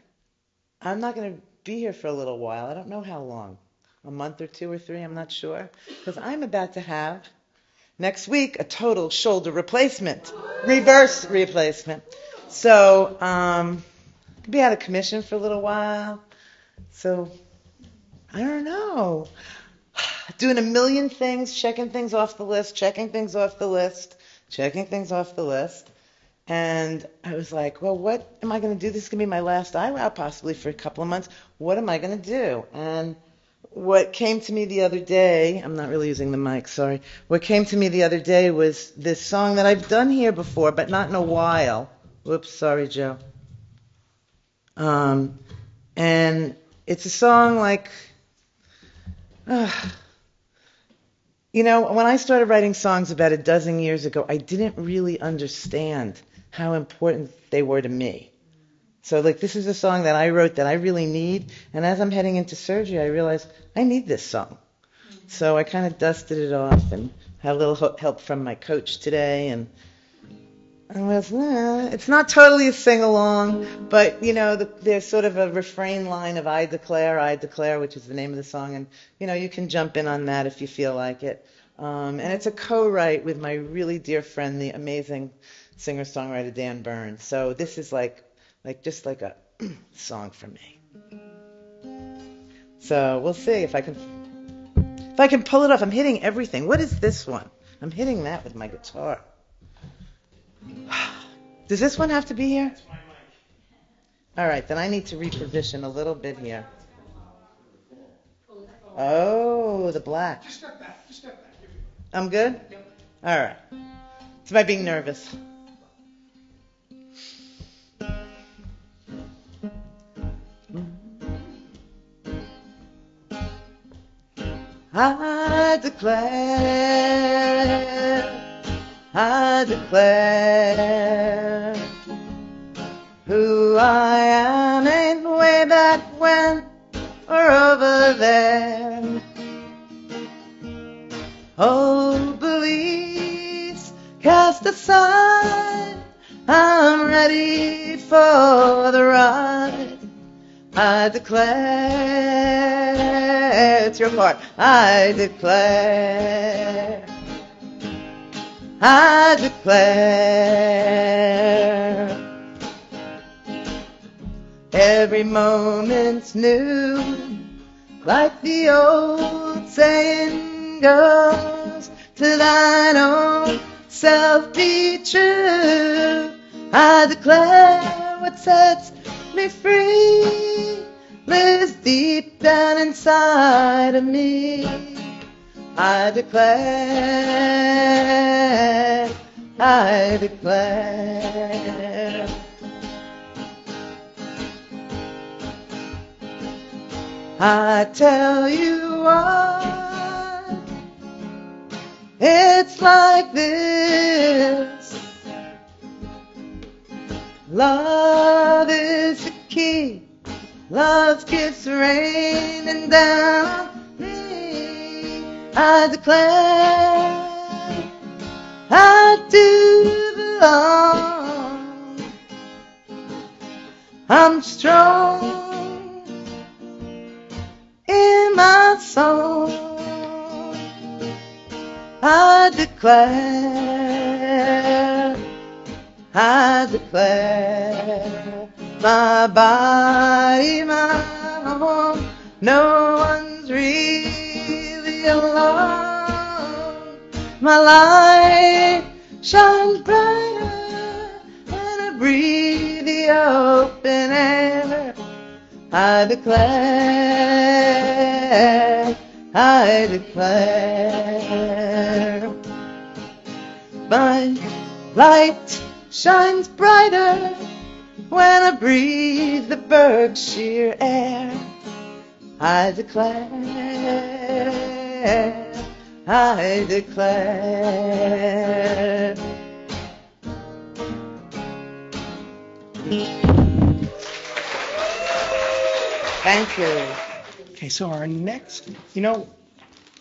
I'm not going to be here for a little while. I don't know how long. A month or 2 or 3, I'm not sure. Because I'm about to have, next week, a total shoulder replacement. Reverse replacement. So, I'll be out of commission for a little while. So, I don't know. Doing a million things, checking things off the list, checking things off the list, checking things off the list. And I was like, well, what am I going to do? This is going to be my last IWOW possibly for a couple of months. What am I going to do? And what came to me the other day, I'm not really using the mic, sorry. What came to me the other day was this song that I've done here before, but not in a while. Whoops, sorry, Joe. And it's a song like, you know, when I started writing songs about a dozen years ago, I didn't really understand how important they were to me. So, like, this is a song that I wrote that I really need, and as I'm heading into surgery, I realized I need this song. So I kind of dusted it off and had a little help from my coach today, and I was, it's not totally a sing-along, but, you know, there's sort of a refrain line of I declare, which is the name of the song, and, you know, you can jump in on that if you feel like it. And it's a co-write with my really dear friend, the amazing singer-songwriter Dan Burns. So this is just like a song for me. So we'll see if I can pull it off. I'm hitting everything. What is this one? I'm hitting that with my guitar. Does this one have to be here? All right, then I need to reposition a little bit here. Oh, the black. Just step back. I'm good? Yep. All right. It's my being nervous. I declare who I am ain't way back when or over there. Old beliefs cast aside, I'm ready for the ride. I declare, it's your part. I declare every moment's new, like the old saying goes, to thine own self be true. I declare what sets me free lives deep down inside of me. I declare I tell you what, it's like this. Love is the key. Love keeps raining down on me. I declare I do belong. I'm strong in my soul. I declare My body, my home, no one's really alone. My light shines brighter when I breathe the open air. I declare, my light shines brighter when I breathe the Berkshire air. I declare. Thank you. Okay, so our next,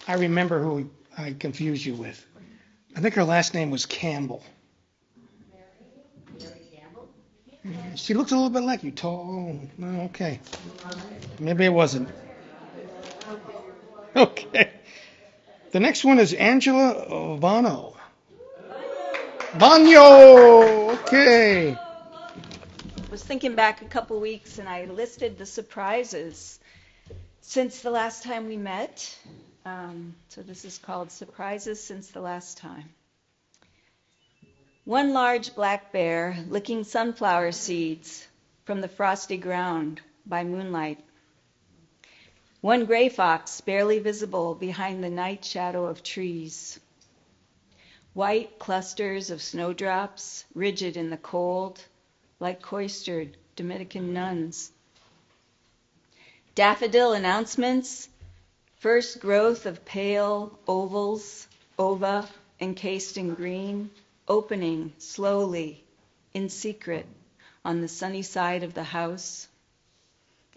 I remember who I confused you with. I think her last name was Campbell. She looks a little bit like you, tall. Oh, okay. Maybe it wasn't. Okay. The next one is Angela Vano. Vano! Okay. Was thinking back a couple weeks and I listed the surprises since the last time we met. So this is called Surprises Since the Last Time. One large black bear licking sunflower seeds from the frosty ground by moonlight. One gray fox barely visible behind the night shadow of trees. White clusters of snowdrops, rigid in the cold, like cloistered Dominican nuns. Daffodil announcements, first growth of pale ovals, ova encased in green, opening slowly, in secret, on the sunny side of the house.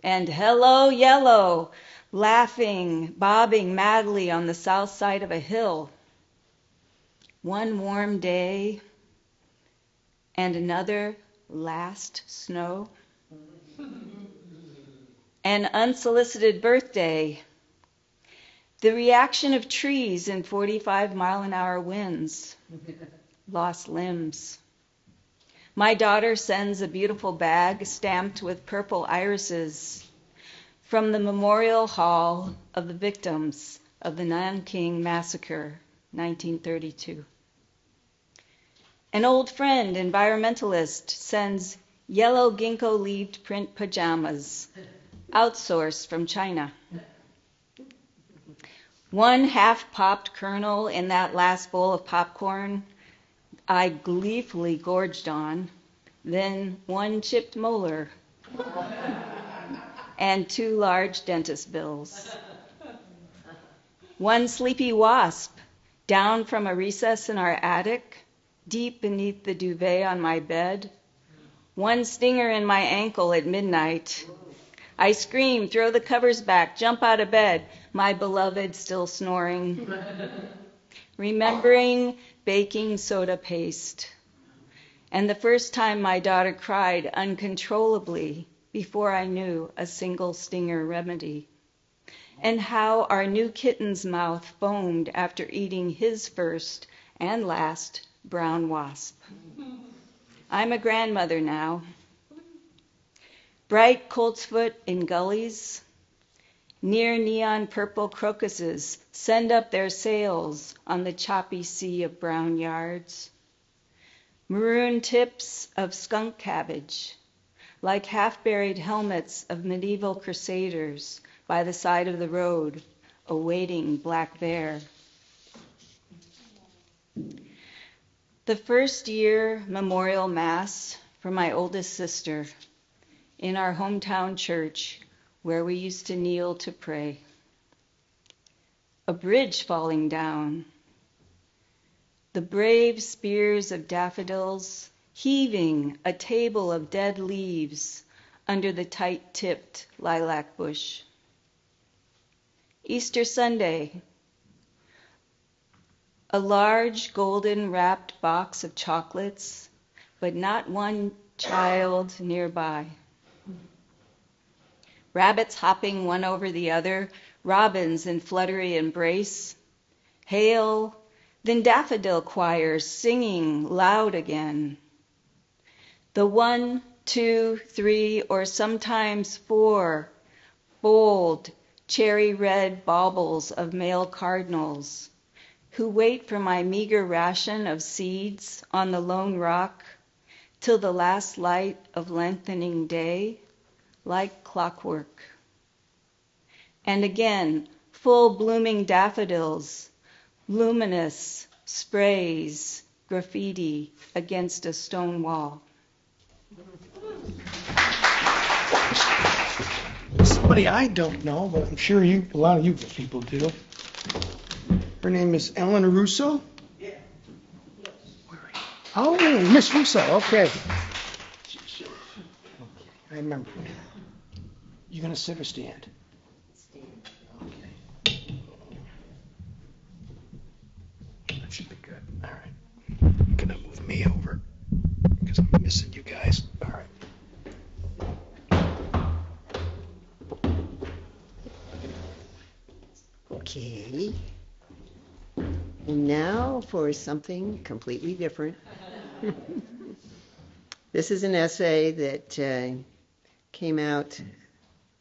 And hello, yellow, laughing, bobbing madly on the south side of a hill. One warm day and another last snow. An unsolicited birthday. The reaction of trees in 45-mile-an-hour winds. Lost limbs. My daughter sends a beautiful bag stamped with purple irises from the Memorial Hall of the Victims of the Nanking Massacre, 1932. An old friend, environmentalist, sends yellow ginkgo-leaved print pajamas, outsourced from China. One half-popped kernel in that last bowl of popcorn I gleefully gorged on, then one chipped molar, and 2 large dentist bills. One sleepy wasp down from a recess in our attic, deep beneath the duvet on my bed. One stinger in my ankle at midnight. I scream, throw the covers back, jump out of bed, my beloved still snoring. Remembering baking soda paste. And the first time my daughter cried uncontrollably before I knew a single stinger remedy. And how our new kitten's mouth foamed after eating his first and last brown wasp. I'm a grandmother now. Bright coltsfoot in gullies, near neon purple crocuses send up their sails on the choppy sea of brown yards. Maroon tips of skunk cabbage, like half-buried helmets of medieval crusaders by the side of the road, awaiting black bear. The first year memorial mass for my oldest sister in our hometown church where we used to kneel to pray. A bridge falling down. The brave spears of daffodils heaving a table of dead leaves under the tight-tipped lilac bush. Easter Sunday. A large golden wrapped box of chocolates, but not one child nearby. Rabbits hopping one over the other, robins in fluttery embrace. Hail, then daffodil choirs singing loud again. The one 2, 3, or sometimes 4 bold, cherry red baubles of male cardinals who wait for my meager ration of seeds on the lone rock till the last light of lengthening day, like clockwork. And again, full blooming daffodils, luminous sprays, graffiti against a stone wall. Somebody I don't know, but I'm sure a lot of you people do. Her name is Ellen Russo. Yeah. Oh, Miss Russo. Okay. I remember. You gonna sit or stand? Stand. Okay. That should be good. All right. I'm gonna move me over because I'm missing you guys. All right. Okay. And now for something completely different. This is an essay that came out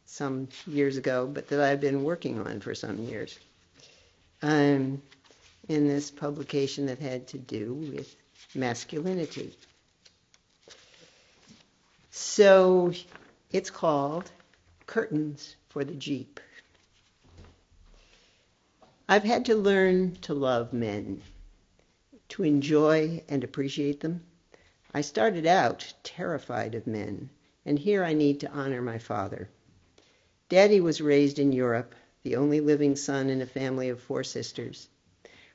some years ago, but that I've been working on for some years. In this publication that had to do with masculinity. So it's called Curtains for the Jeep. I've had to learn to love men, to enjoy and appreciate them. I started out terrified of men, and here I need to honor my father. Daddy was raised in Europe, the only living son in a family of 4 sisters,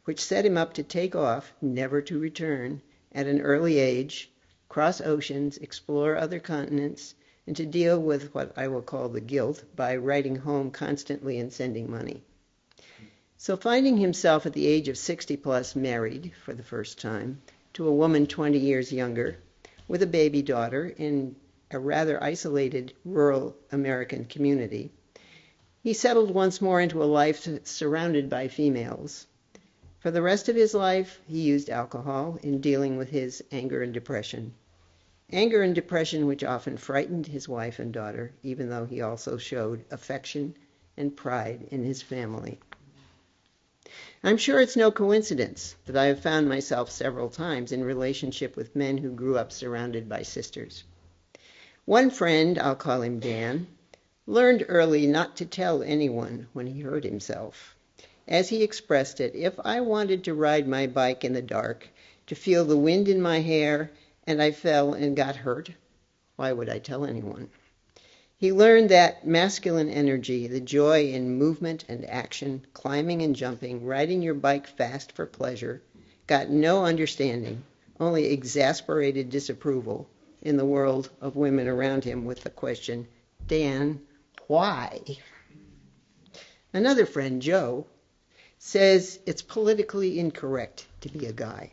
which set him up to take off, never to return, at an early age, cross oceans, explore other continents, and to deal with what I will call the guilt by writing home constantly and sending money. So finding himself at the age of 60 plus married for the first time to a woman 20 years younger with a baby daughter in a rather isolated rural American community, he settled once more into a life surrounded by females. For the rest of his life, he used alcohol in dealing with his anger and depression. Anger and depression which often frightened his wife and daughter, even though he also showed affection and pride in his family. I'm sure it's no coincidence that I have found myself several times in relationship with men who grew up surrounded by sisters. One friend, I'll call him Dan, learned early not to tell anyone when he hurt himself. As he expressed it, if I wanted to ride my bike in the dark, to feel the wind in my hair, and I fell and got hurt, why would I tell anyone? He learned that masculine energy, the joy in movement and action, climbing and jumping, riding your bike fast for pleasure, got no understanding, only exasperated disapproval in the world of women around him with the question, Dan, why? Another friend, Joe, says it's politically incorrect to be a guy,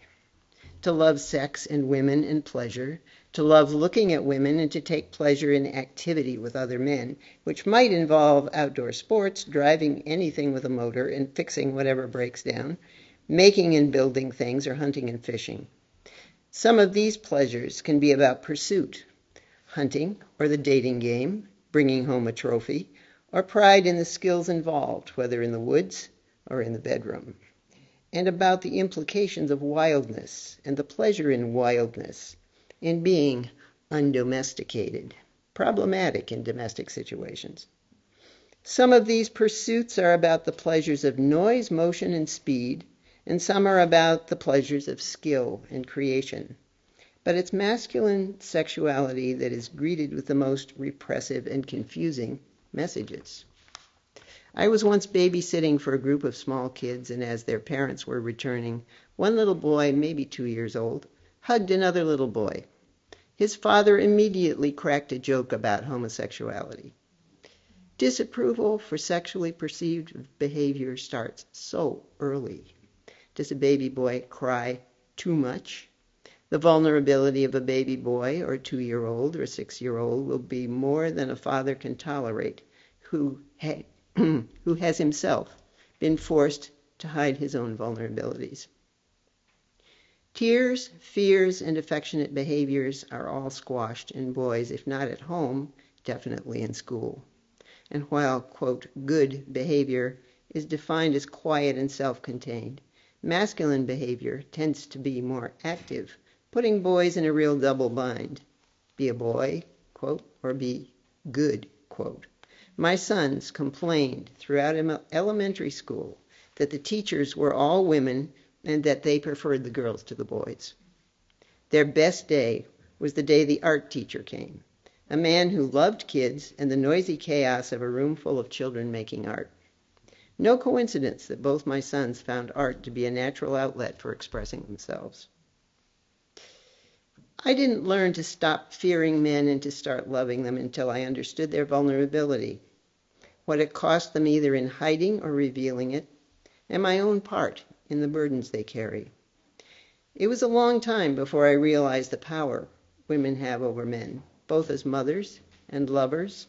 to love sex and women and pleasure, to love looking at women and to take pleasure in activity with other men, which might involve outdoor sports, driving anything with a motor and fixing whatever breaks down, making and building things, or hunting and fishing. Some of these pleasures can be about pursuit, hunting or the dating game, bringing home a trophy, or pride in the skills involved, whether in the woods or in the bedroom, and about the implications of wildness and the pleasure in wildness, in being undomesticated, problematic in domestic situations. Some of these pursuits are about the pleasures of noise, motion, and speed, and some are about the pleasures of skill and creation. But it's masculine sexuality that is greeted with the most repressive and confusing messages. I was once babysitting for a group of small kids, and as their parents were returning, one little boy, maybe 2 years old, hugged another little boy. His father immediately cracked a joke about homosexuality. Disapproval for sexually perceived behavior starts so early. Does a baby boy cry too much? The vulnerability of a baby boy or a 2-year-old or a 6-year-old will be more than a father can tolerate who has himself been forced to hide his own vulnerabilities. Tears, fears, and affectionate behaviors are all squashed in boys, if not at home, definitely in school. And while, quote, good behavior is defined as quiet and self-contained, masculine behavior tends to be more active, putting boys in a real double bind. Be a boy, quote, or be good, quote. My sons complained throughout elementary school that the teachers were all women and that they preferred the girls to the boys. Their best day was the day the art teacher came, a man who loved kids and the noisy chaos of a room full of children making art. No coincidence that both my sons found art to be a natural outlet for expressing themselves. I didn't learn to stop fearing men and to start loving them until I understood their vulnerability, what it cost them either in hiding or revealing it, and my own part in the burdens they carry. It was a long time before I realized the power women have over men, both as mothers and lovers,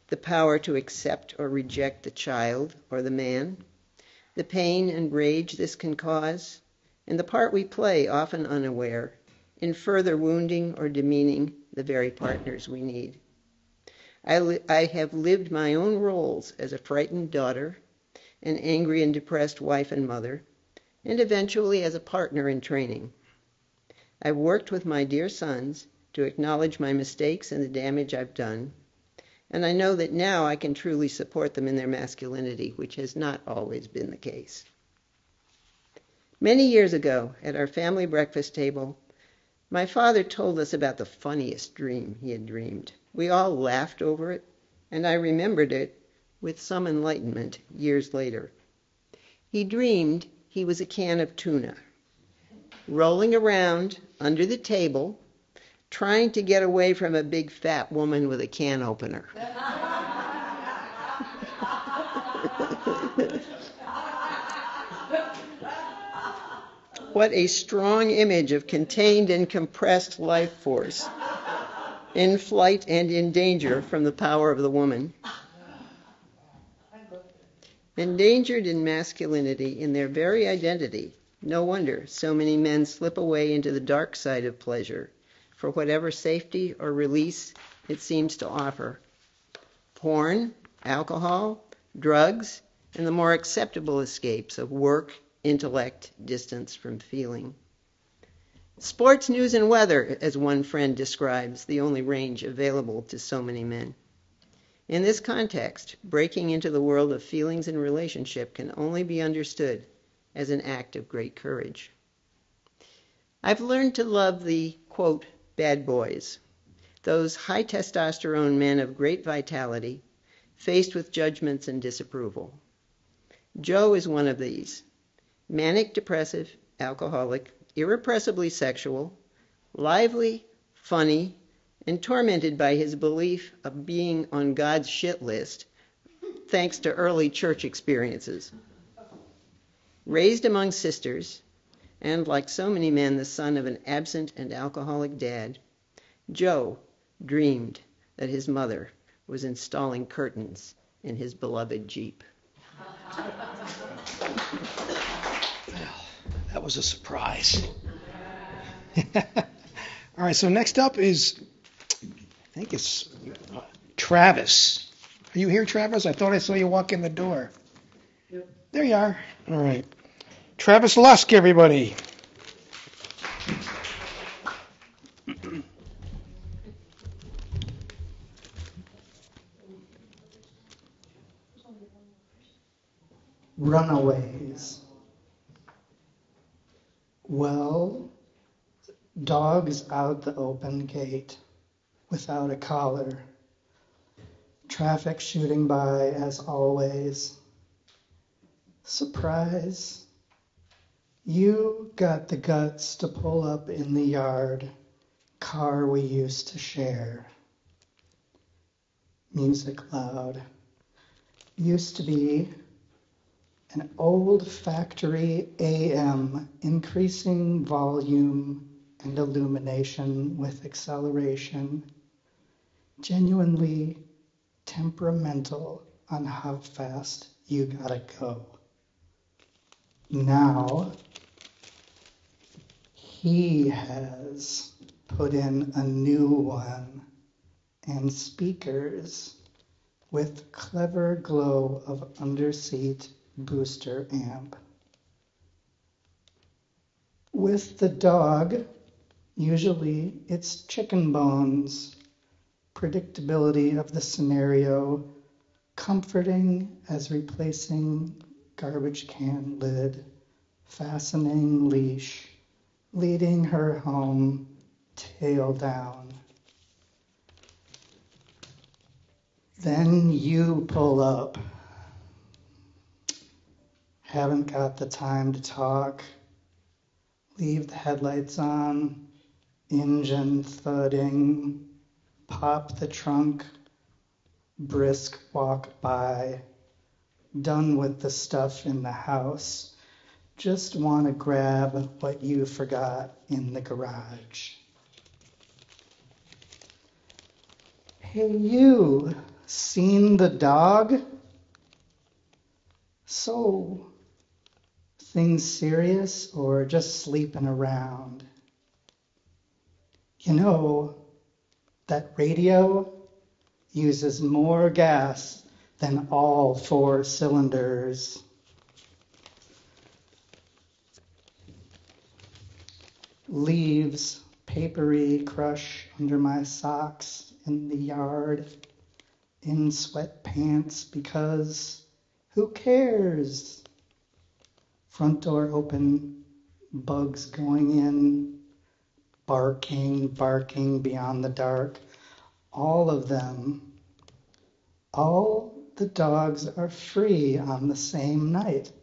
the power to accept or reject the child or the man, the pain and rage this can cause, and the part we play, often unaware, in further wounding or demeaning the very partners we need. I have lived my own roles as a frightened daughter, an angry and depressed wife and mother, and eventually as a partner in training. I've worked with my dear sons to acknowledge my mistakes and the damage I've done, and I know that now I can truly support them in their masculinity, which has not always been the case. Many years ago, at our family breakfast table, my father told us about the funniest dream he had dreamed. We all laughed over it, and I remembered it with some enlightenment years later. He dreamed he was a can of tuna, rolling around under the table, trying to get away from a big fat woman with a can opener. What a strong image of contained and compressed life force, in flight and in danger from the power of the woman. Endangered in masculinity, in their very identity, no wonder so many men slip away into the dark side of pleasure for whatever safety or release it seems to offer. Porn, alcohol, drugs, and the more acceptable escapes of work, intellect, distance from feeling. Sports, news, and weather, as one friend describes, the only range available to so many men. In this context, breaking into the world of feelings and relationship can only be understood as an act of great courage. I've learned to love the, quote, bad boys, those high testosterone men of great vitality, faced with judgments and disapproval. Joe is one of these. Manic depressive, alcoholic, irrepressibly sexual, lively, funny, and tormented by his belief of being on God's shit list, thanks to early church experiences. Raised among sisters, and like so many men, the son of an absent and alcoholic dad, Joe dreamed that his mother was installing curtains in his beloved Jeep. That was a surprise. All right, so next up is, I think it's Travis. Are you here, Travis? I thought I saw you walk in the door. Yep. There you are. All right. Travis Lusk, everybody. Runaways. Well, dogs out the open gate without a collar. Traffic shooting by as always. Surprise. You got the guts to pull up in the yard, car we used to share. Music loud. Used to be an old factory AM, increasing volume and illumination with acceleration, genuinely temperamental on how fast you gotta go. Now, He has put in a new one and speakers with clever glow of underseat booster amp. With the dog, usually it's chicken bones, predictability of the scenario, comforting as replacing garbage can lid, fastening leash, leading her home, tail down. Then you pull up. Haven't got the time to talk. Leave the headlights on, engine thudding, pop the trunk, brisk walk by, done with the stuff in the house. Just want to grab what you forgot in the garage. Hey, you, seen the dog? So, things serious or just sleeping around? You know, that radio uses more gas than all 4 cylinders. Leaves, papery crush under my socks in the yard, in sweatpants because who cares? Front door open, bugs going in, barking beyond the dark. All of them. All the dogs are free on the same night.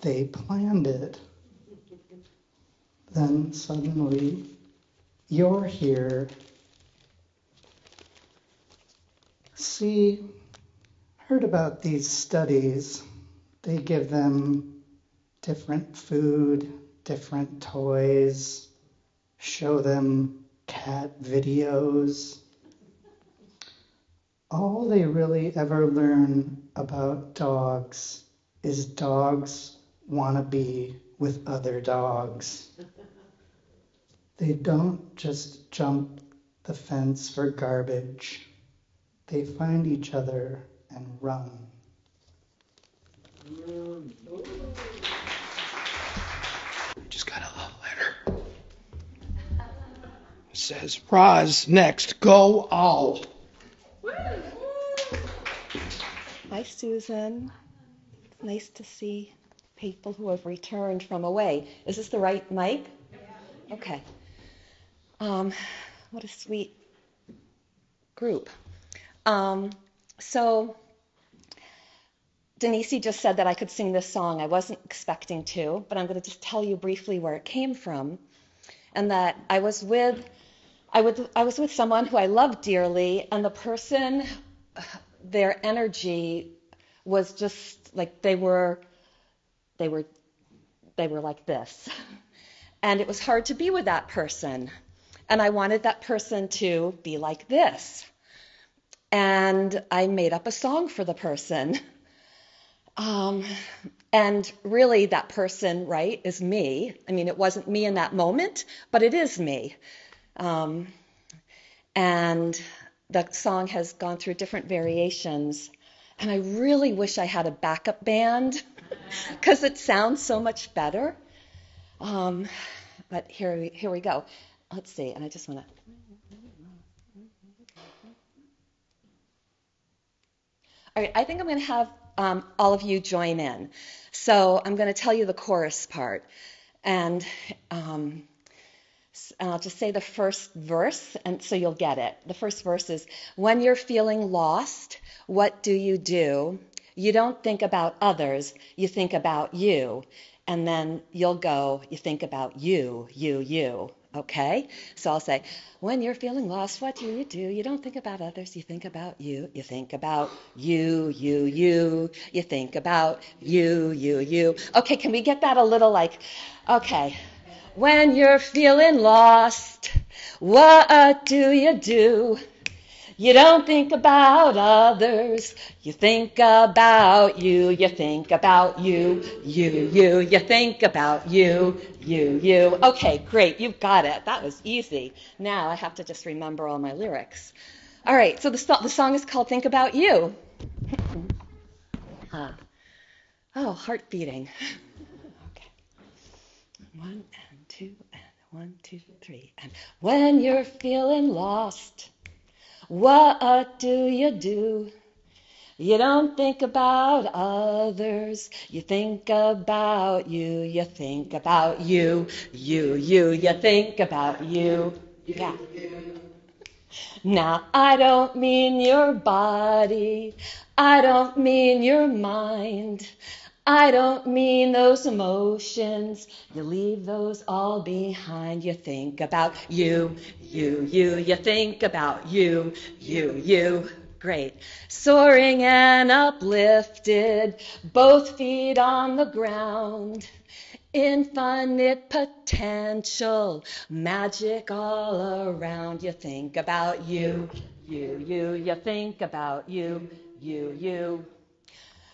They planned it. Then suddenly, you're here. See, heard about these studies. They give them different food, different toys, show them cat videos. All they really ever learn about dogs is dogs want to be with other dogs. They don't just jump the fence for garbage. They find each other and run. I just got a love letter. It says, Roz, next, go all. Hi, Susan. It's nice to see people who have returned from away. Is this the right mic? Okay. What a sweet group. So Denise just said that I could sing this song. I wasn't expecting to, but I'm going to just tell you briefly where it came from, and that I was with someone who I loved dearly, and the person, their energy was just like they were like this, and it was hard to be with that person, and I wanted that person to be like this, and I made up a song for the person. And really that person, right, is me. I mean, it wasn't me in that moment, but it is me. And the song has gone through different variations. And I really wish I had a backup band because it sounds so much better. But here we go. Let's see, and I just want to... All right, I think I'm going to have all of you join in. So I'm going to tell you the chorus part. And I'll just say the first verse, and so you'll get it. The first verse is, when you're feeling lost, what do? You don't think about others, you think about you. And then you'll go, you think about you. Okay? So I'll say, when you're feeling lost, what do? You don't think about others, you think about you. You think about you. You think about you. Okay, can we get that a little like, okay. When you're feeling lost, what do? You don't think about others. You think about you. You think about you. You think about you. Okay, great. You've got it. That was easy. Now I have to just remember all my lyrics. All right, so the song is called Think About You. Oh, heart beating. Okay. 1 and 2 and 1, 2, 3. And when you're feeling lost, what do? You don't think about others. You think about you. You think about you. You think about you. Yeah. Now, I don't mean your body. I don't mean your mind. I don't mean those emotions. You leave those all behind. You think about you. You think about you. Great. Soaring and uplifted, both feet on the ground. Infinite potential, magic all around. You think about you. You think about you.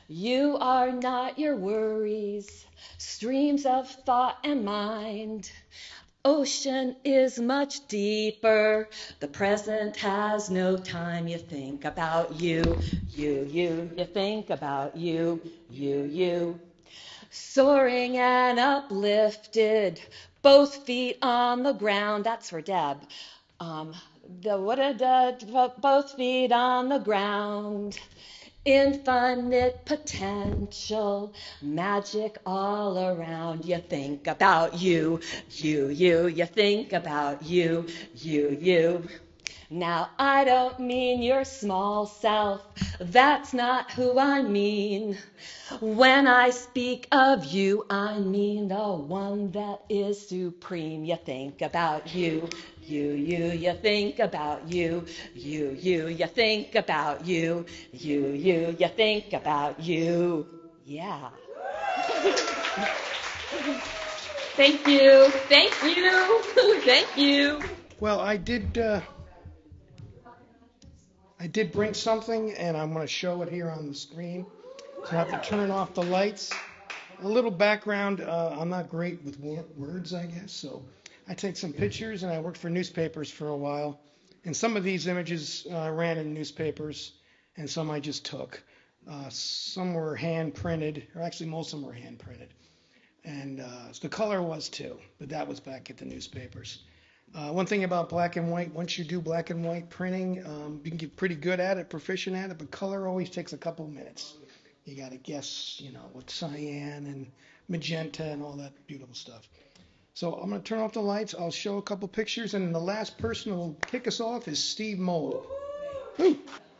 You are not your worries, streams of thought and mind. Ocean is much deeper. The present has no time. You think about you. You think about you. Soaring and uplifted, both feet on the ground. That's for Deb. Both feet on the ground. Infinite potential, magic all around. You think about you. You think about you. Now, I don't mean your small self. That's not who I mean. When I speak of you, I mean the one that is supreme. You think about you. You think about you. You think about you. You think about you. Yeah. Thank you. Thank you. Well, I did bring something, and I'm going to show it here on the screen. So I have to turn off the lights. A little background, I'm not great with words, I guess, so I take some pictures, and I worked for newspapers for a while. And some of these images ran in newspapers, and some I just took. Some were hand printed, or actually most of them were hand printed. And the color was too, but that was back at the newspapers. One thing about black and white, once you do black and white printing, you can get pretty good at it, proficient at it, but color always takes a couple of minutes. You got to guess, with cyan and magenta and all that beautiful stuff. So I'm going to turn off the lights. I'll show a couple pictures, and the last person who will kick us off is Steve Mold.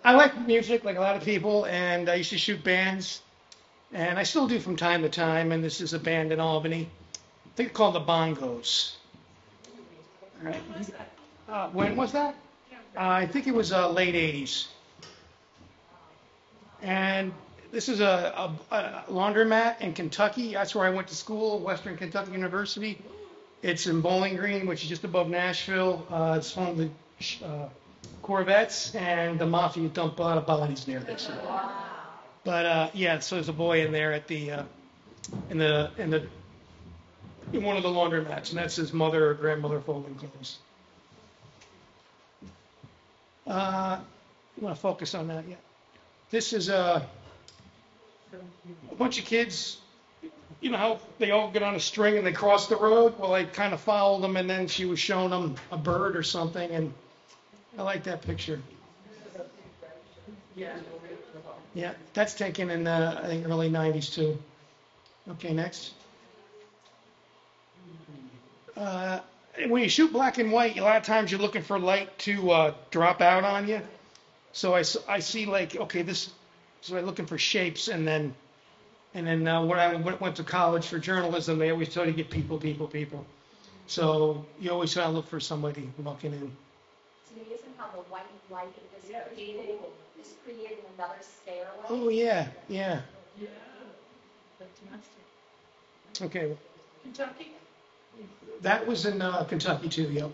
I like music, like a lot of people, and I used to shoot bands, and I still do from time to time, and this is a band in Albany. I think it's called the Bongos. All right. When was that? I think it was late 80s. And this is a laundromat in Kentucky. That's where I went to school, Western Kentucky University. It's in Bowling Green, which is just above Nashville. It's home to the Corvettes, and the Mafia dump a lot of bodies there. But yeah, so there's a boy in there at the in one of the laundromats, and that's his mother or grandmother folding clothes. You want to focus on that? Yeah. This is a bunch of kids. You know how they all get on a string and they cross the road? Well, I kind of followed them, and then she was showing them a bird or something, and I like that picture. Yeah, that's taken in I think early 90s too. Okay, next. When you shoot black and white, a lot of times you're looking for light to drop out on you. So I see like, okay, so I'm looking for shapes, and then when I went to college for journalism, they always tell you to get people. So you always try to look for somebody walking in. It's amazing how the white light is creating another stairway. Oh yeah. Okay. Kentucky? That was in Kentucky too, yep.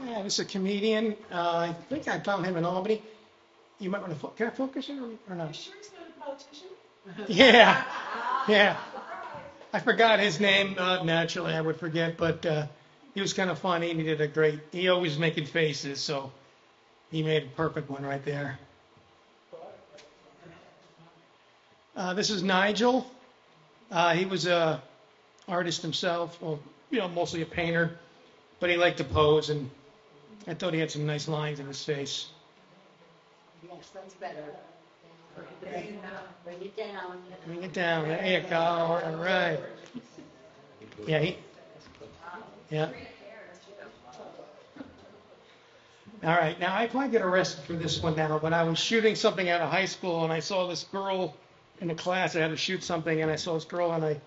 Yeah, this is a comedian. I think I found him in Albany. You might want to, can I focus here or not? Sure he's not a politician? Yeah, yeah. I forgot his name. Naturally, I would forget, but he was kind of funny and he did a great, he always making faces, so he made a perfect one right there. This is Nigel. He was a artist himself, well, mostly a painter, but he liked to pose, and I thought he had some nice lines in his face. Yes, that's better. Bring it down. Bring it down. There you go. All right. Yeah, yeah. All right. Now, I might get arrested for this one now, but I was shooting something out of high school, and I saw this girl in the class. I had to shoot something, and I saw this girl, and I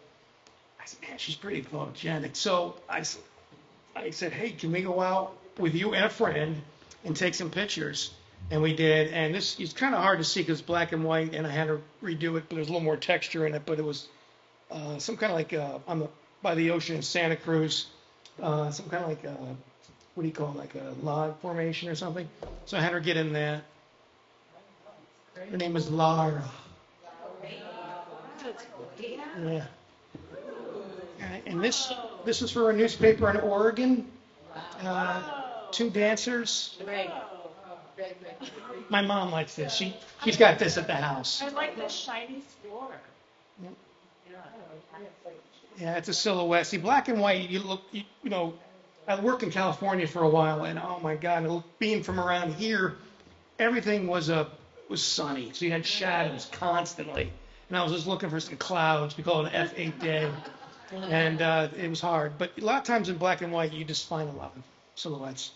said, man, she's pretty photogenic. So I said, hey, can we go out with you and a friend and take some pictures? And we did, and this is kind of hard to see because it's black and white, and I had to redo it, but there's a little more texture in it. But it was some kind of like by the ocean in Santa Cruz, some kind of like what do you call it, like a log formation or something. So I had her get in that. Her name is Lara. Yeah. And this is for a newspaper in Oregon. 2 dancers. My mom likes this. She's got this at the house. I like the shiny floor. Yeah, it's a silhouette. See, black and white. You look. I worked in California for a while, and oh my God, being from around here, everything was sunny. So you had shadows constantly, and I was just looking for some clouds. We call it an F8 day, and it was hard. But a lot of times in black and white, you just find a lot of silhouettes.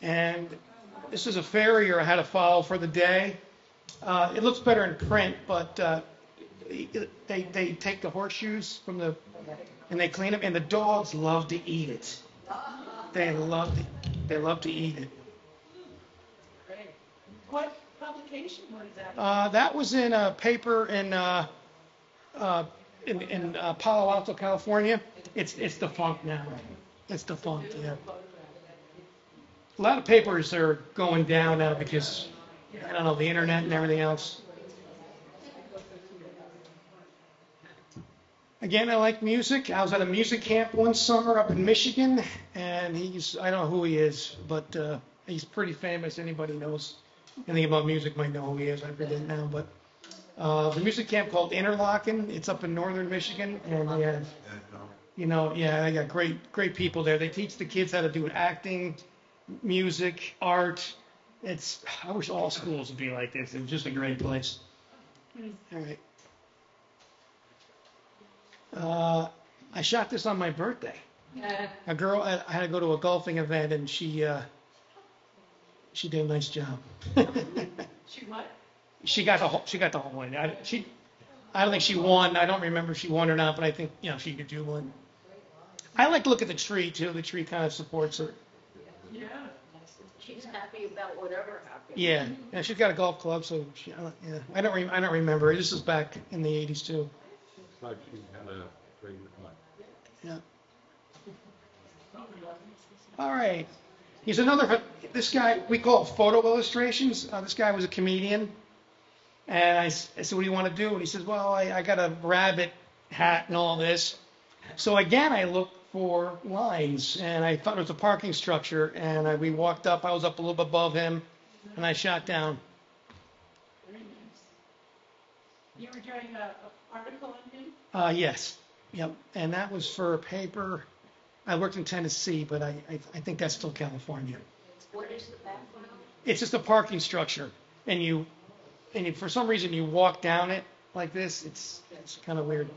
And this is a farrier I had to follow for the day. It looks better in print, but they take the horseshoes and they clean them, and the dogs love to eat it. They love to eat it. What publication was that? That was in a paper in Palo Alto, California. It's defunct now. It's defunct, yeah. A lot of papers are going down now because, I don't know, the internet and everything else. Again, I like music. I was at a music camp one summer up in Michigan, and I don't know who he is, but he's pretty famous. Anybody knows anything about music might know who he is. I forget now, but the music camp called Interlochen. It's up in northern Michigan, and they had, they got great people there. They teach the kids how to do acting, music, art. I wish all schools would be like this. It's just a great place. All right. I shot this on my birthday. A girl, I had to go to a golfing event, and she did a nice job. She what? She got the whole win. I don't think she won. I don't remember if she won or not, but I think she could do one. I like to look at the tree too. The tree kind of supports her. Yeah. She's happy about whatever happens. Yeah, she's got a golf club, so I don't remember. This is back in the 80s too. Like she had a great life. Yeah. All right. This guy, we call it photo illustrations. This guy was a comedian. And I said, what do you want to do? And he says, well, I got a rabbit hat and all this. So again, I looked for lines, and I thought it was a parking structure. And we walked up. I was up a little bit above him, and I shot down. You were doing an article on him? Yes. Yep. And that was for a paper. I worked in Tennessee, but I think that's still California. What is the background? It's just a parking structure, and for some reason you walk down it like this. It's kind of weird.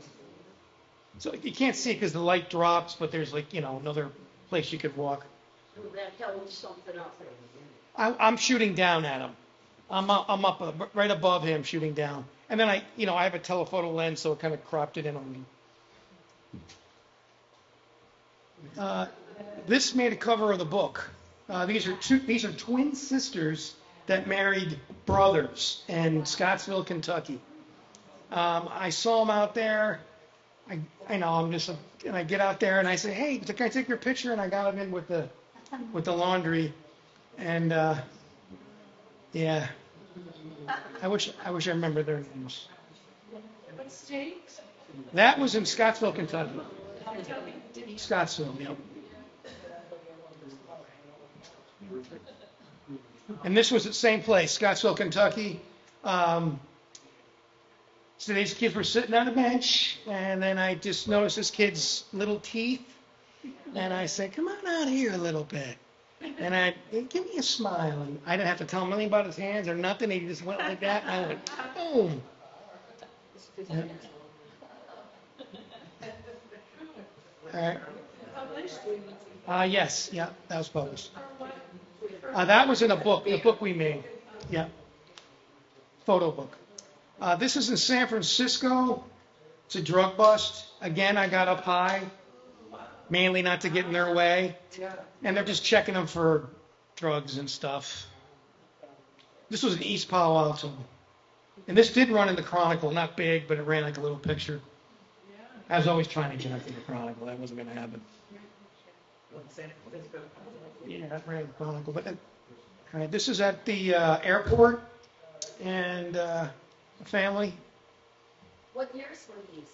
So you can't see it because the light drops, but there's another place you could walk. That tells something up. I'm shooting down at him. I'm up right above him, shooting down, and then I have a telephoto lens, so it kind of cropped it in on me. This made a cover of the book. These are twin sisters that married brothers in Scottsville, Kentucky. I saw them out there. I know, and I get out there and I say, hey, can I take your picture? And I got them in with the laundry. And, yeah, I wish I remember their names. What state? That was in Scottsville, Kentucky. Scottsville, yep. And this was the same place, Scottsville, Kentucky. So these kids were sitting on a bench, and then I just noticed this kid's little teeth, and I said, come on out here a little bit. And give me a smile. And I didn't have to tell him anything about his hands or nothing. He just went like that, and I went, boom. Yeah. All right. Yes, yeah, that was published. That was in a book, the book we made. Yeah, photo book. This is in San Francisco. It's a drug bust. Again, I got up high, mainly not to get in their way. And they're just checking them for drugs and stuff. This was in East Palo Alto. And this did run in the Chronicle, not big, but it ran like a little picture. I was always trying to get up in the Chronicle. That wasn't going to happen. Yeah, that ran in the Chronicle. But all right, this is at the airport and the family. What years were these?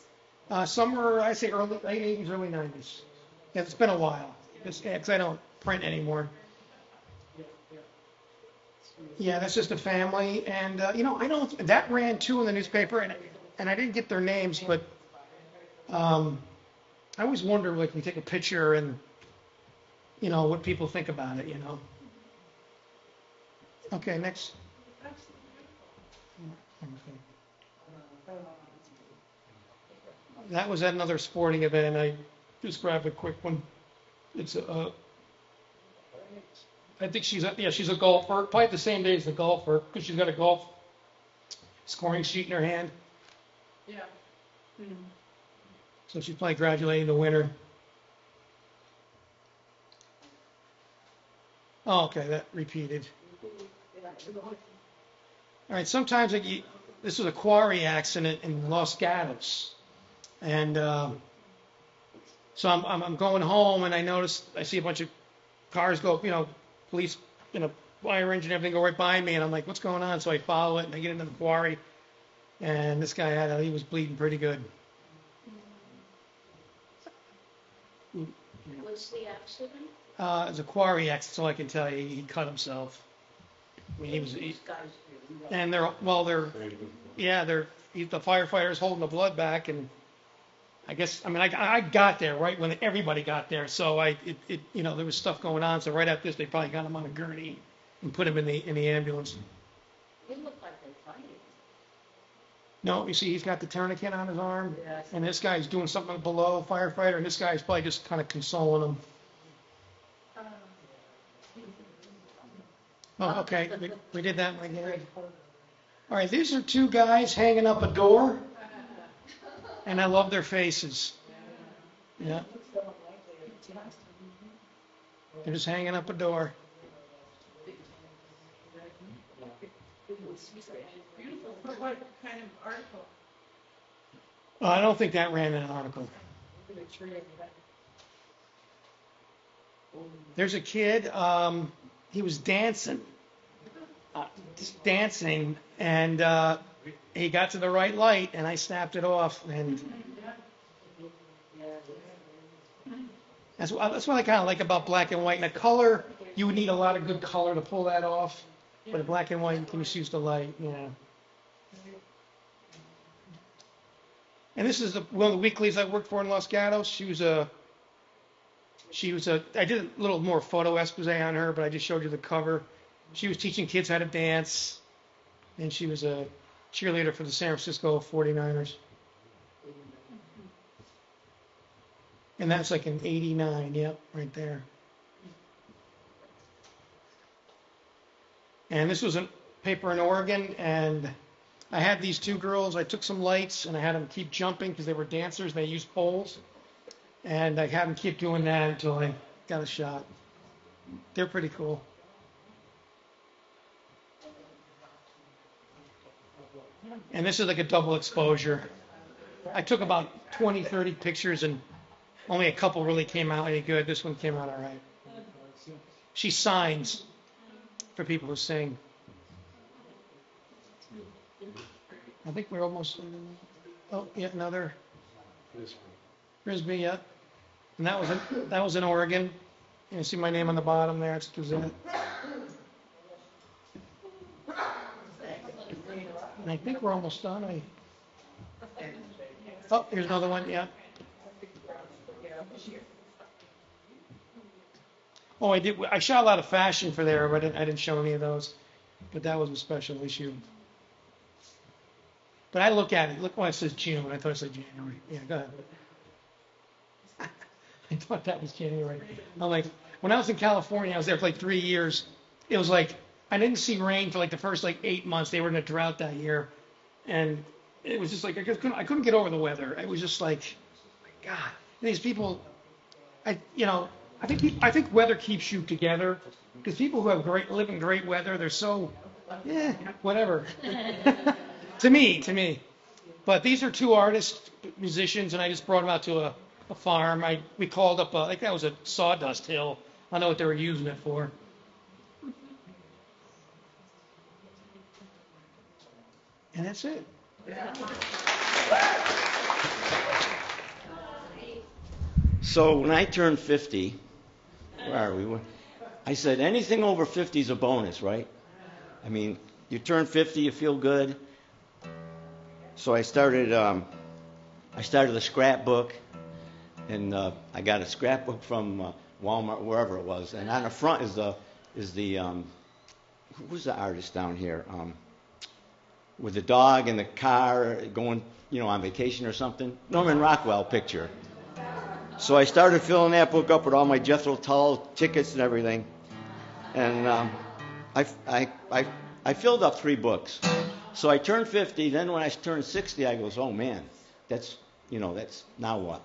Some were, I say, late 80s, early 90s. Yeah, it's been a while. Because I don't print anymore. Yeah, that's just a family. And, that ran too in the newspaper. And I didn't get their names, but I always wonder, like, we take a picture and, what people think about it, Okay, next. That was at another sporting event. I just grabbed a quick one. It's I think she's a golfer. Probably the same day as the golfer because she's got a golf scoring sheet in her hand. Yeah. Mm-hmm. So she's probably graduating the winner. Oh, okay, that repeated. All right, sometimes this was a quarry accident in Los Gatos, and so I'm going home and I see a bunch of cars go, police, fire engine, everything go right by me, and I'm like, what's going on? So I follow it and I get into the quarry, and this guy he was bleeding pretty good. What's the accident? It was a quarry accident, so I can tell you, he cut himself. I mean, and the firefighters holding the blood back, and I guess, I got there right when everybody got there, so there was stuff going on, so right after this, they probably got him on a gurney and put him in the ambulance. It looked like they fight. No, you see, he's got the tourniquet on his arm, and this guy's doing something below, firefighter, and this guy's probably just kind of consoling him. Oh, okay, we did that one again. All right, these are two guys hanging up a door, and I love their faces. Yeah. They're just hanging up a door. But what kind of article? I don't think that ran in an article. There's a kid, he was dancing, and he got to the right light, and I snapped it off, and that's what I kind of like about black and white. And the color, you would need a lot of good color to pull that off, but in black and white, you can just use the light, And this is one of the weeklies I worked for in Los Gatos. I did a little more photo expose on her, but I just showed you the cover. She was teaching kids how to dance, and she was a cheerleader for the San Francisco 49ers. And that's like in '89, yep, right there. And this was a paper in Oregon, and I had these two girls, I took some lights, and I had them keep jumping because they were dancers, and they used poles. And I had them keep doing that until I got a shot. They're pretty cool. And this is like a double exposure. I took about 20, 30 pictures, and only a couple really came out any good. This one came out all right. She signs for people who sing. I think we're almost. Oh, yeah, another Frisbee. Yeah, and that was in Oregon. You see my name on the bottom there. It's Gazette. And I think we're almost done. Oh, here's another one. Yeah. Oh, I did. I shot a lot of fashion for there, but I didn't show any of those. But that was a special issue. But I look at it. Look when it says June. I thought it said January. Yeah, go ahead. I thought that was January. I'm like, when I was in California, I was there for like 3 years. It was like I didn't see rain for like the first like 8 months. They were in a drought that year, and it was just like I couldn't get over the weather. It was just like, my God, these people. I think weather keeps you together because people who live in great weather, they're so whatever. to me. But these are two artists, musicians, and I just brought them out to a farm. We called up, I think that was a sawdust hill. I don't know what they were using it for. And that's it. So when I turned 50, where are we? I said anything over 50 is a bonus, right? I mean, you turn 50, you feel good. So I started a scrapbook, and I got a scrapbook from Walmart, wherever it was, and on the front is the who's the artist down here? With the dog and the car going, on vacation or something. Norman Rockwell picture. So I started filling that book up with all my Jethro Tull tickets and everything, and I filled up 3 books. So I turned 50. Then when I turned 60, I goes, oh man, that's now what?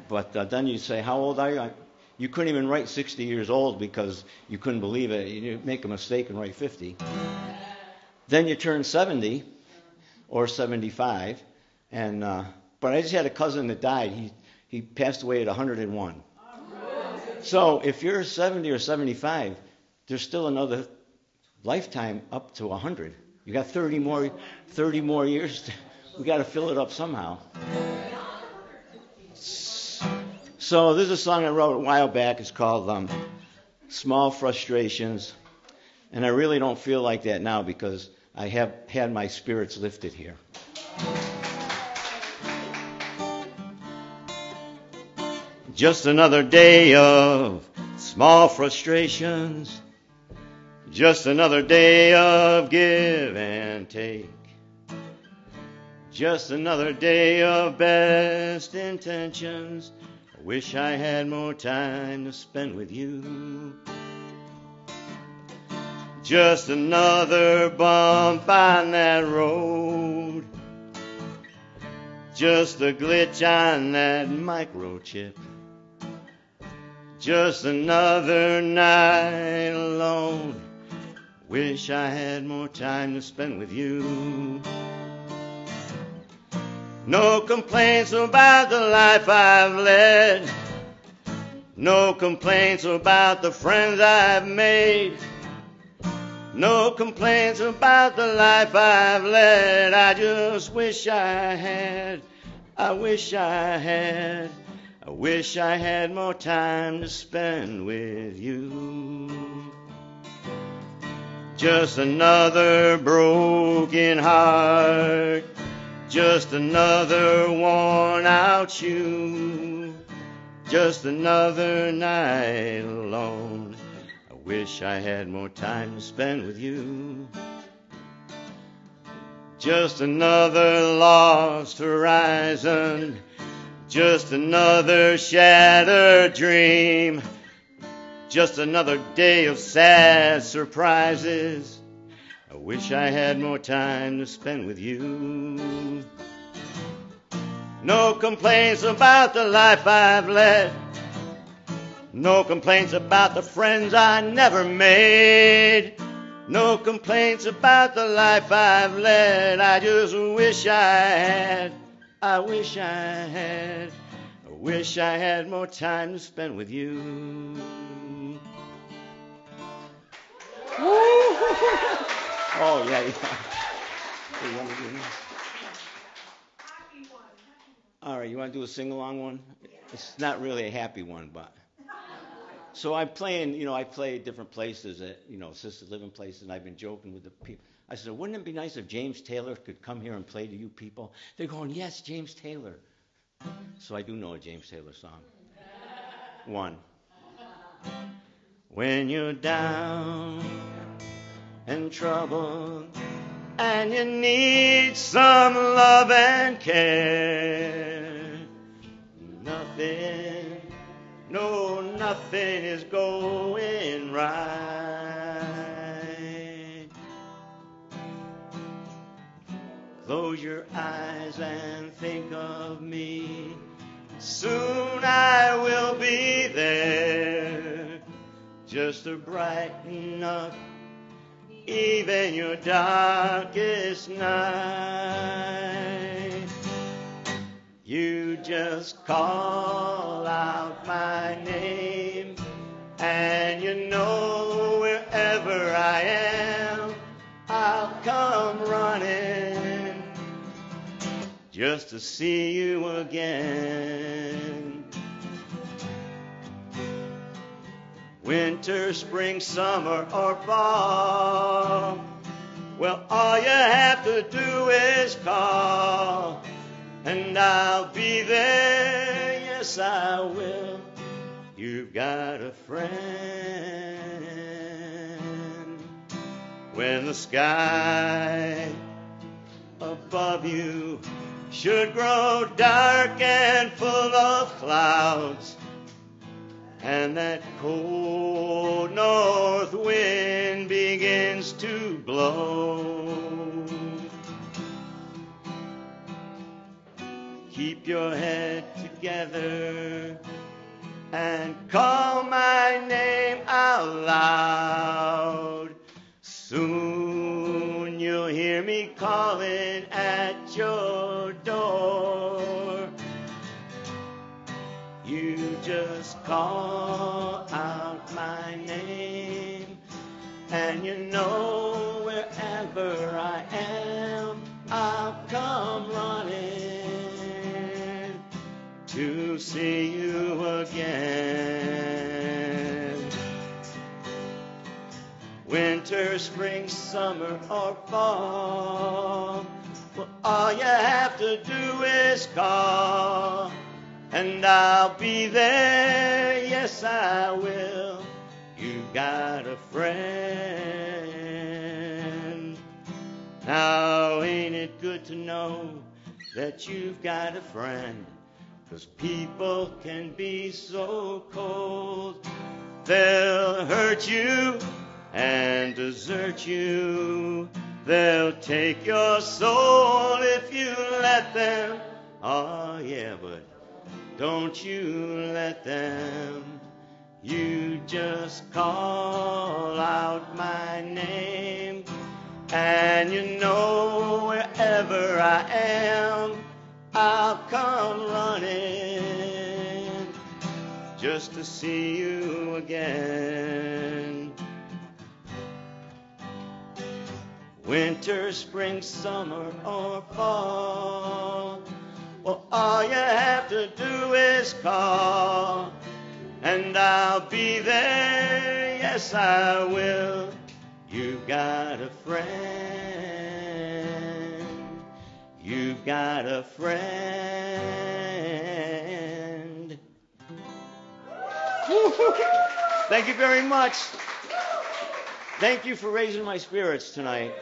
But then you say, how old are you? You couldn't even write 60 years old because you couldn't believe it. You make a mistake and write 50. Then you turn 70 or 75, and but I just had a cousin that died. He passed away at 101. So if you're 70 or 75, there's still another lifetime up to 100. You got 30 more years. We got to fill it up somehow. So this is a song I wrote a while back. It's called Small Frustrations. And I really don't feel like that now because I have had my spirits lifted here. Just another day of small frustrations. Just another day of give and take. Just another day of best intentions. I wish I had more time to spend with you. Just another bump on that road. Just a glitch on that microchip. Just another night alone. Wish I had more time to spend with you. No complaints about the life I've led. No complaints about the friends I've made. No complaints about the life I've led. I just wish I had. I wish I had. I wish I had more time to spend with you. Just another broken heart. Just another worn out shoe. Just another night alone. I wish I had more time to spend with you. Just another lost horizon. Just another shattered dream. Just another day of sad surprises. I wish I had more time to spend with you. No complaints about the life I've led. No complaints about the friends I never made. No complaints about the life I've led. I just wish I had. I wish I had more time to spend with you. Oh, yeah. You want to do this? All right, you want to do a sing-along one? It's not really a happy one, but. So I'm playing, I play at different places, at, assisted living places, and I've been joking with the people. I said, wouldn't it be nice if James Taylor could come here and play to you people? They're going, yes, James Taylor. So I do know a James Taylor song. One. When you're down and troubled and you need some love and care, nothing is going right. Close your eyes and think of me. Soon I will be there, just to brighten up even your darkest night. You just call out my name, and you know wherever I am, I'll come running just to see you again. Winter, spring, summer, or fall, well, all you have to do is call, and I'll be there, yes I will. You've got a friend. When the sky above you should grow dark and full of clouds, and that cold north wind begins to blow, keep your head together and call my name out loud. Soon you'll hear me calling at your door. You just call out my name, and you know wherever I am, I'll come running to see you again. Winter, spring, summer, or fall, well, all you have to do is call, and I'll be there, yes I will. You've got a friend. Now ain't it good to know that you've got a friend? 'Cause people can be so cold. They'll hurt you and desert you. They'll take your soul if you let them. Oh yeah, but don't you let them. You just call out my name, and you know wherever I am, I'll come running just to see you again. Winter, spring, summer, or fall, well, all you have to do is call, and I'll be there, yes I will. You've got a friend. You've got a friend. Thank you very much. Thank you for raising my spirits tonight.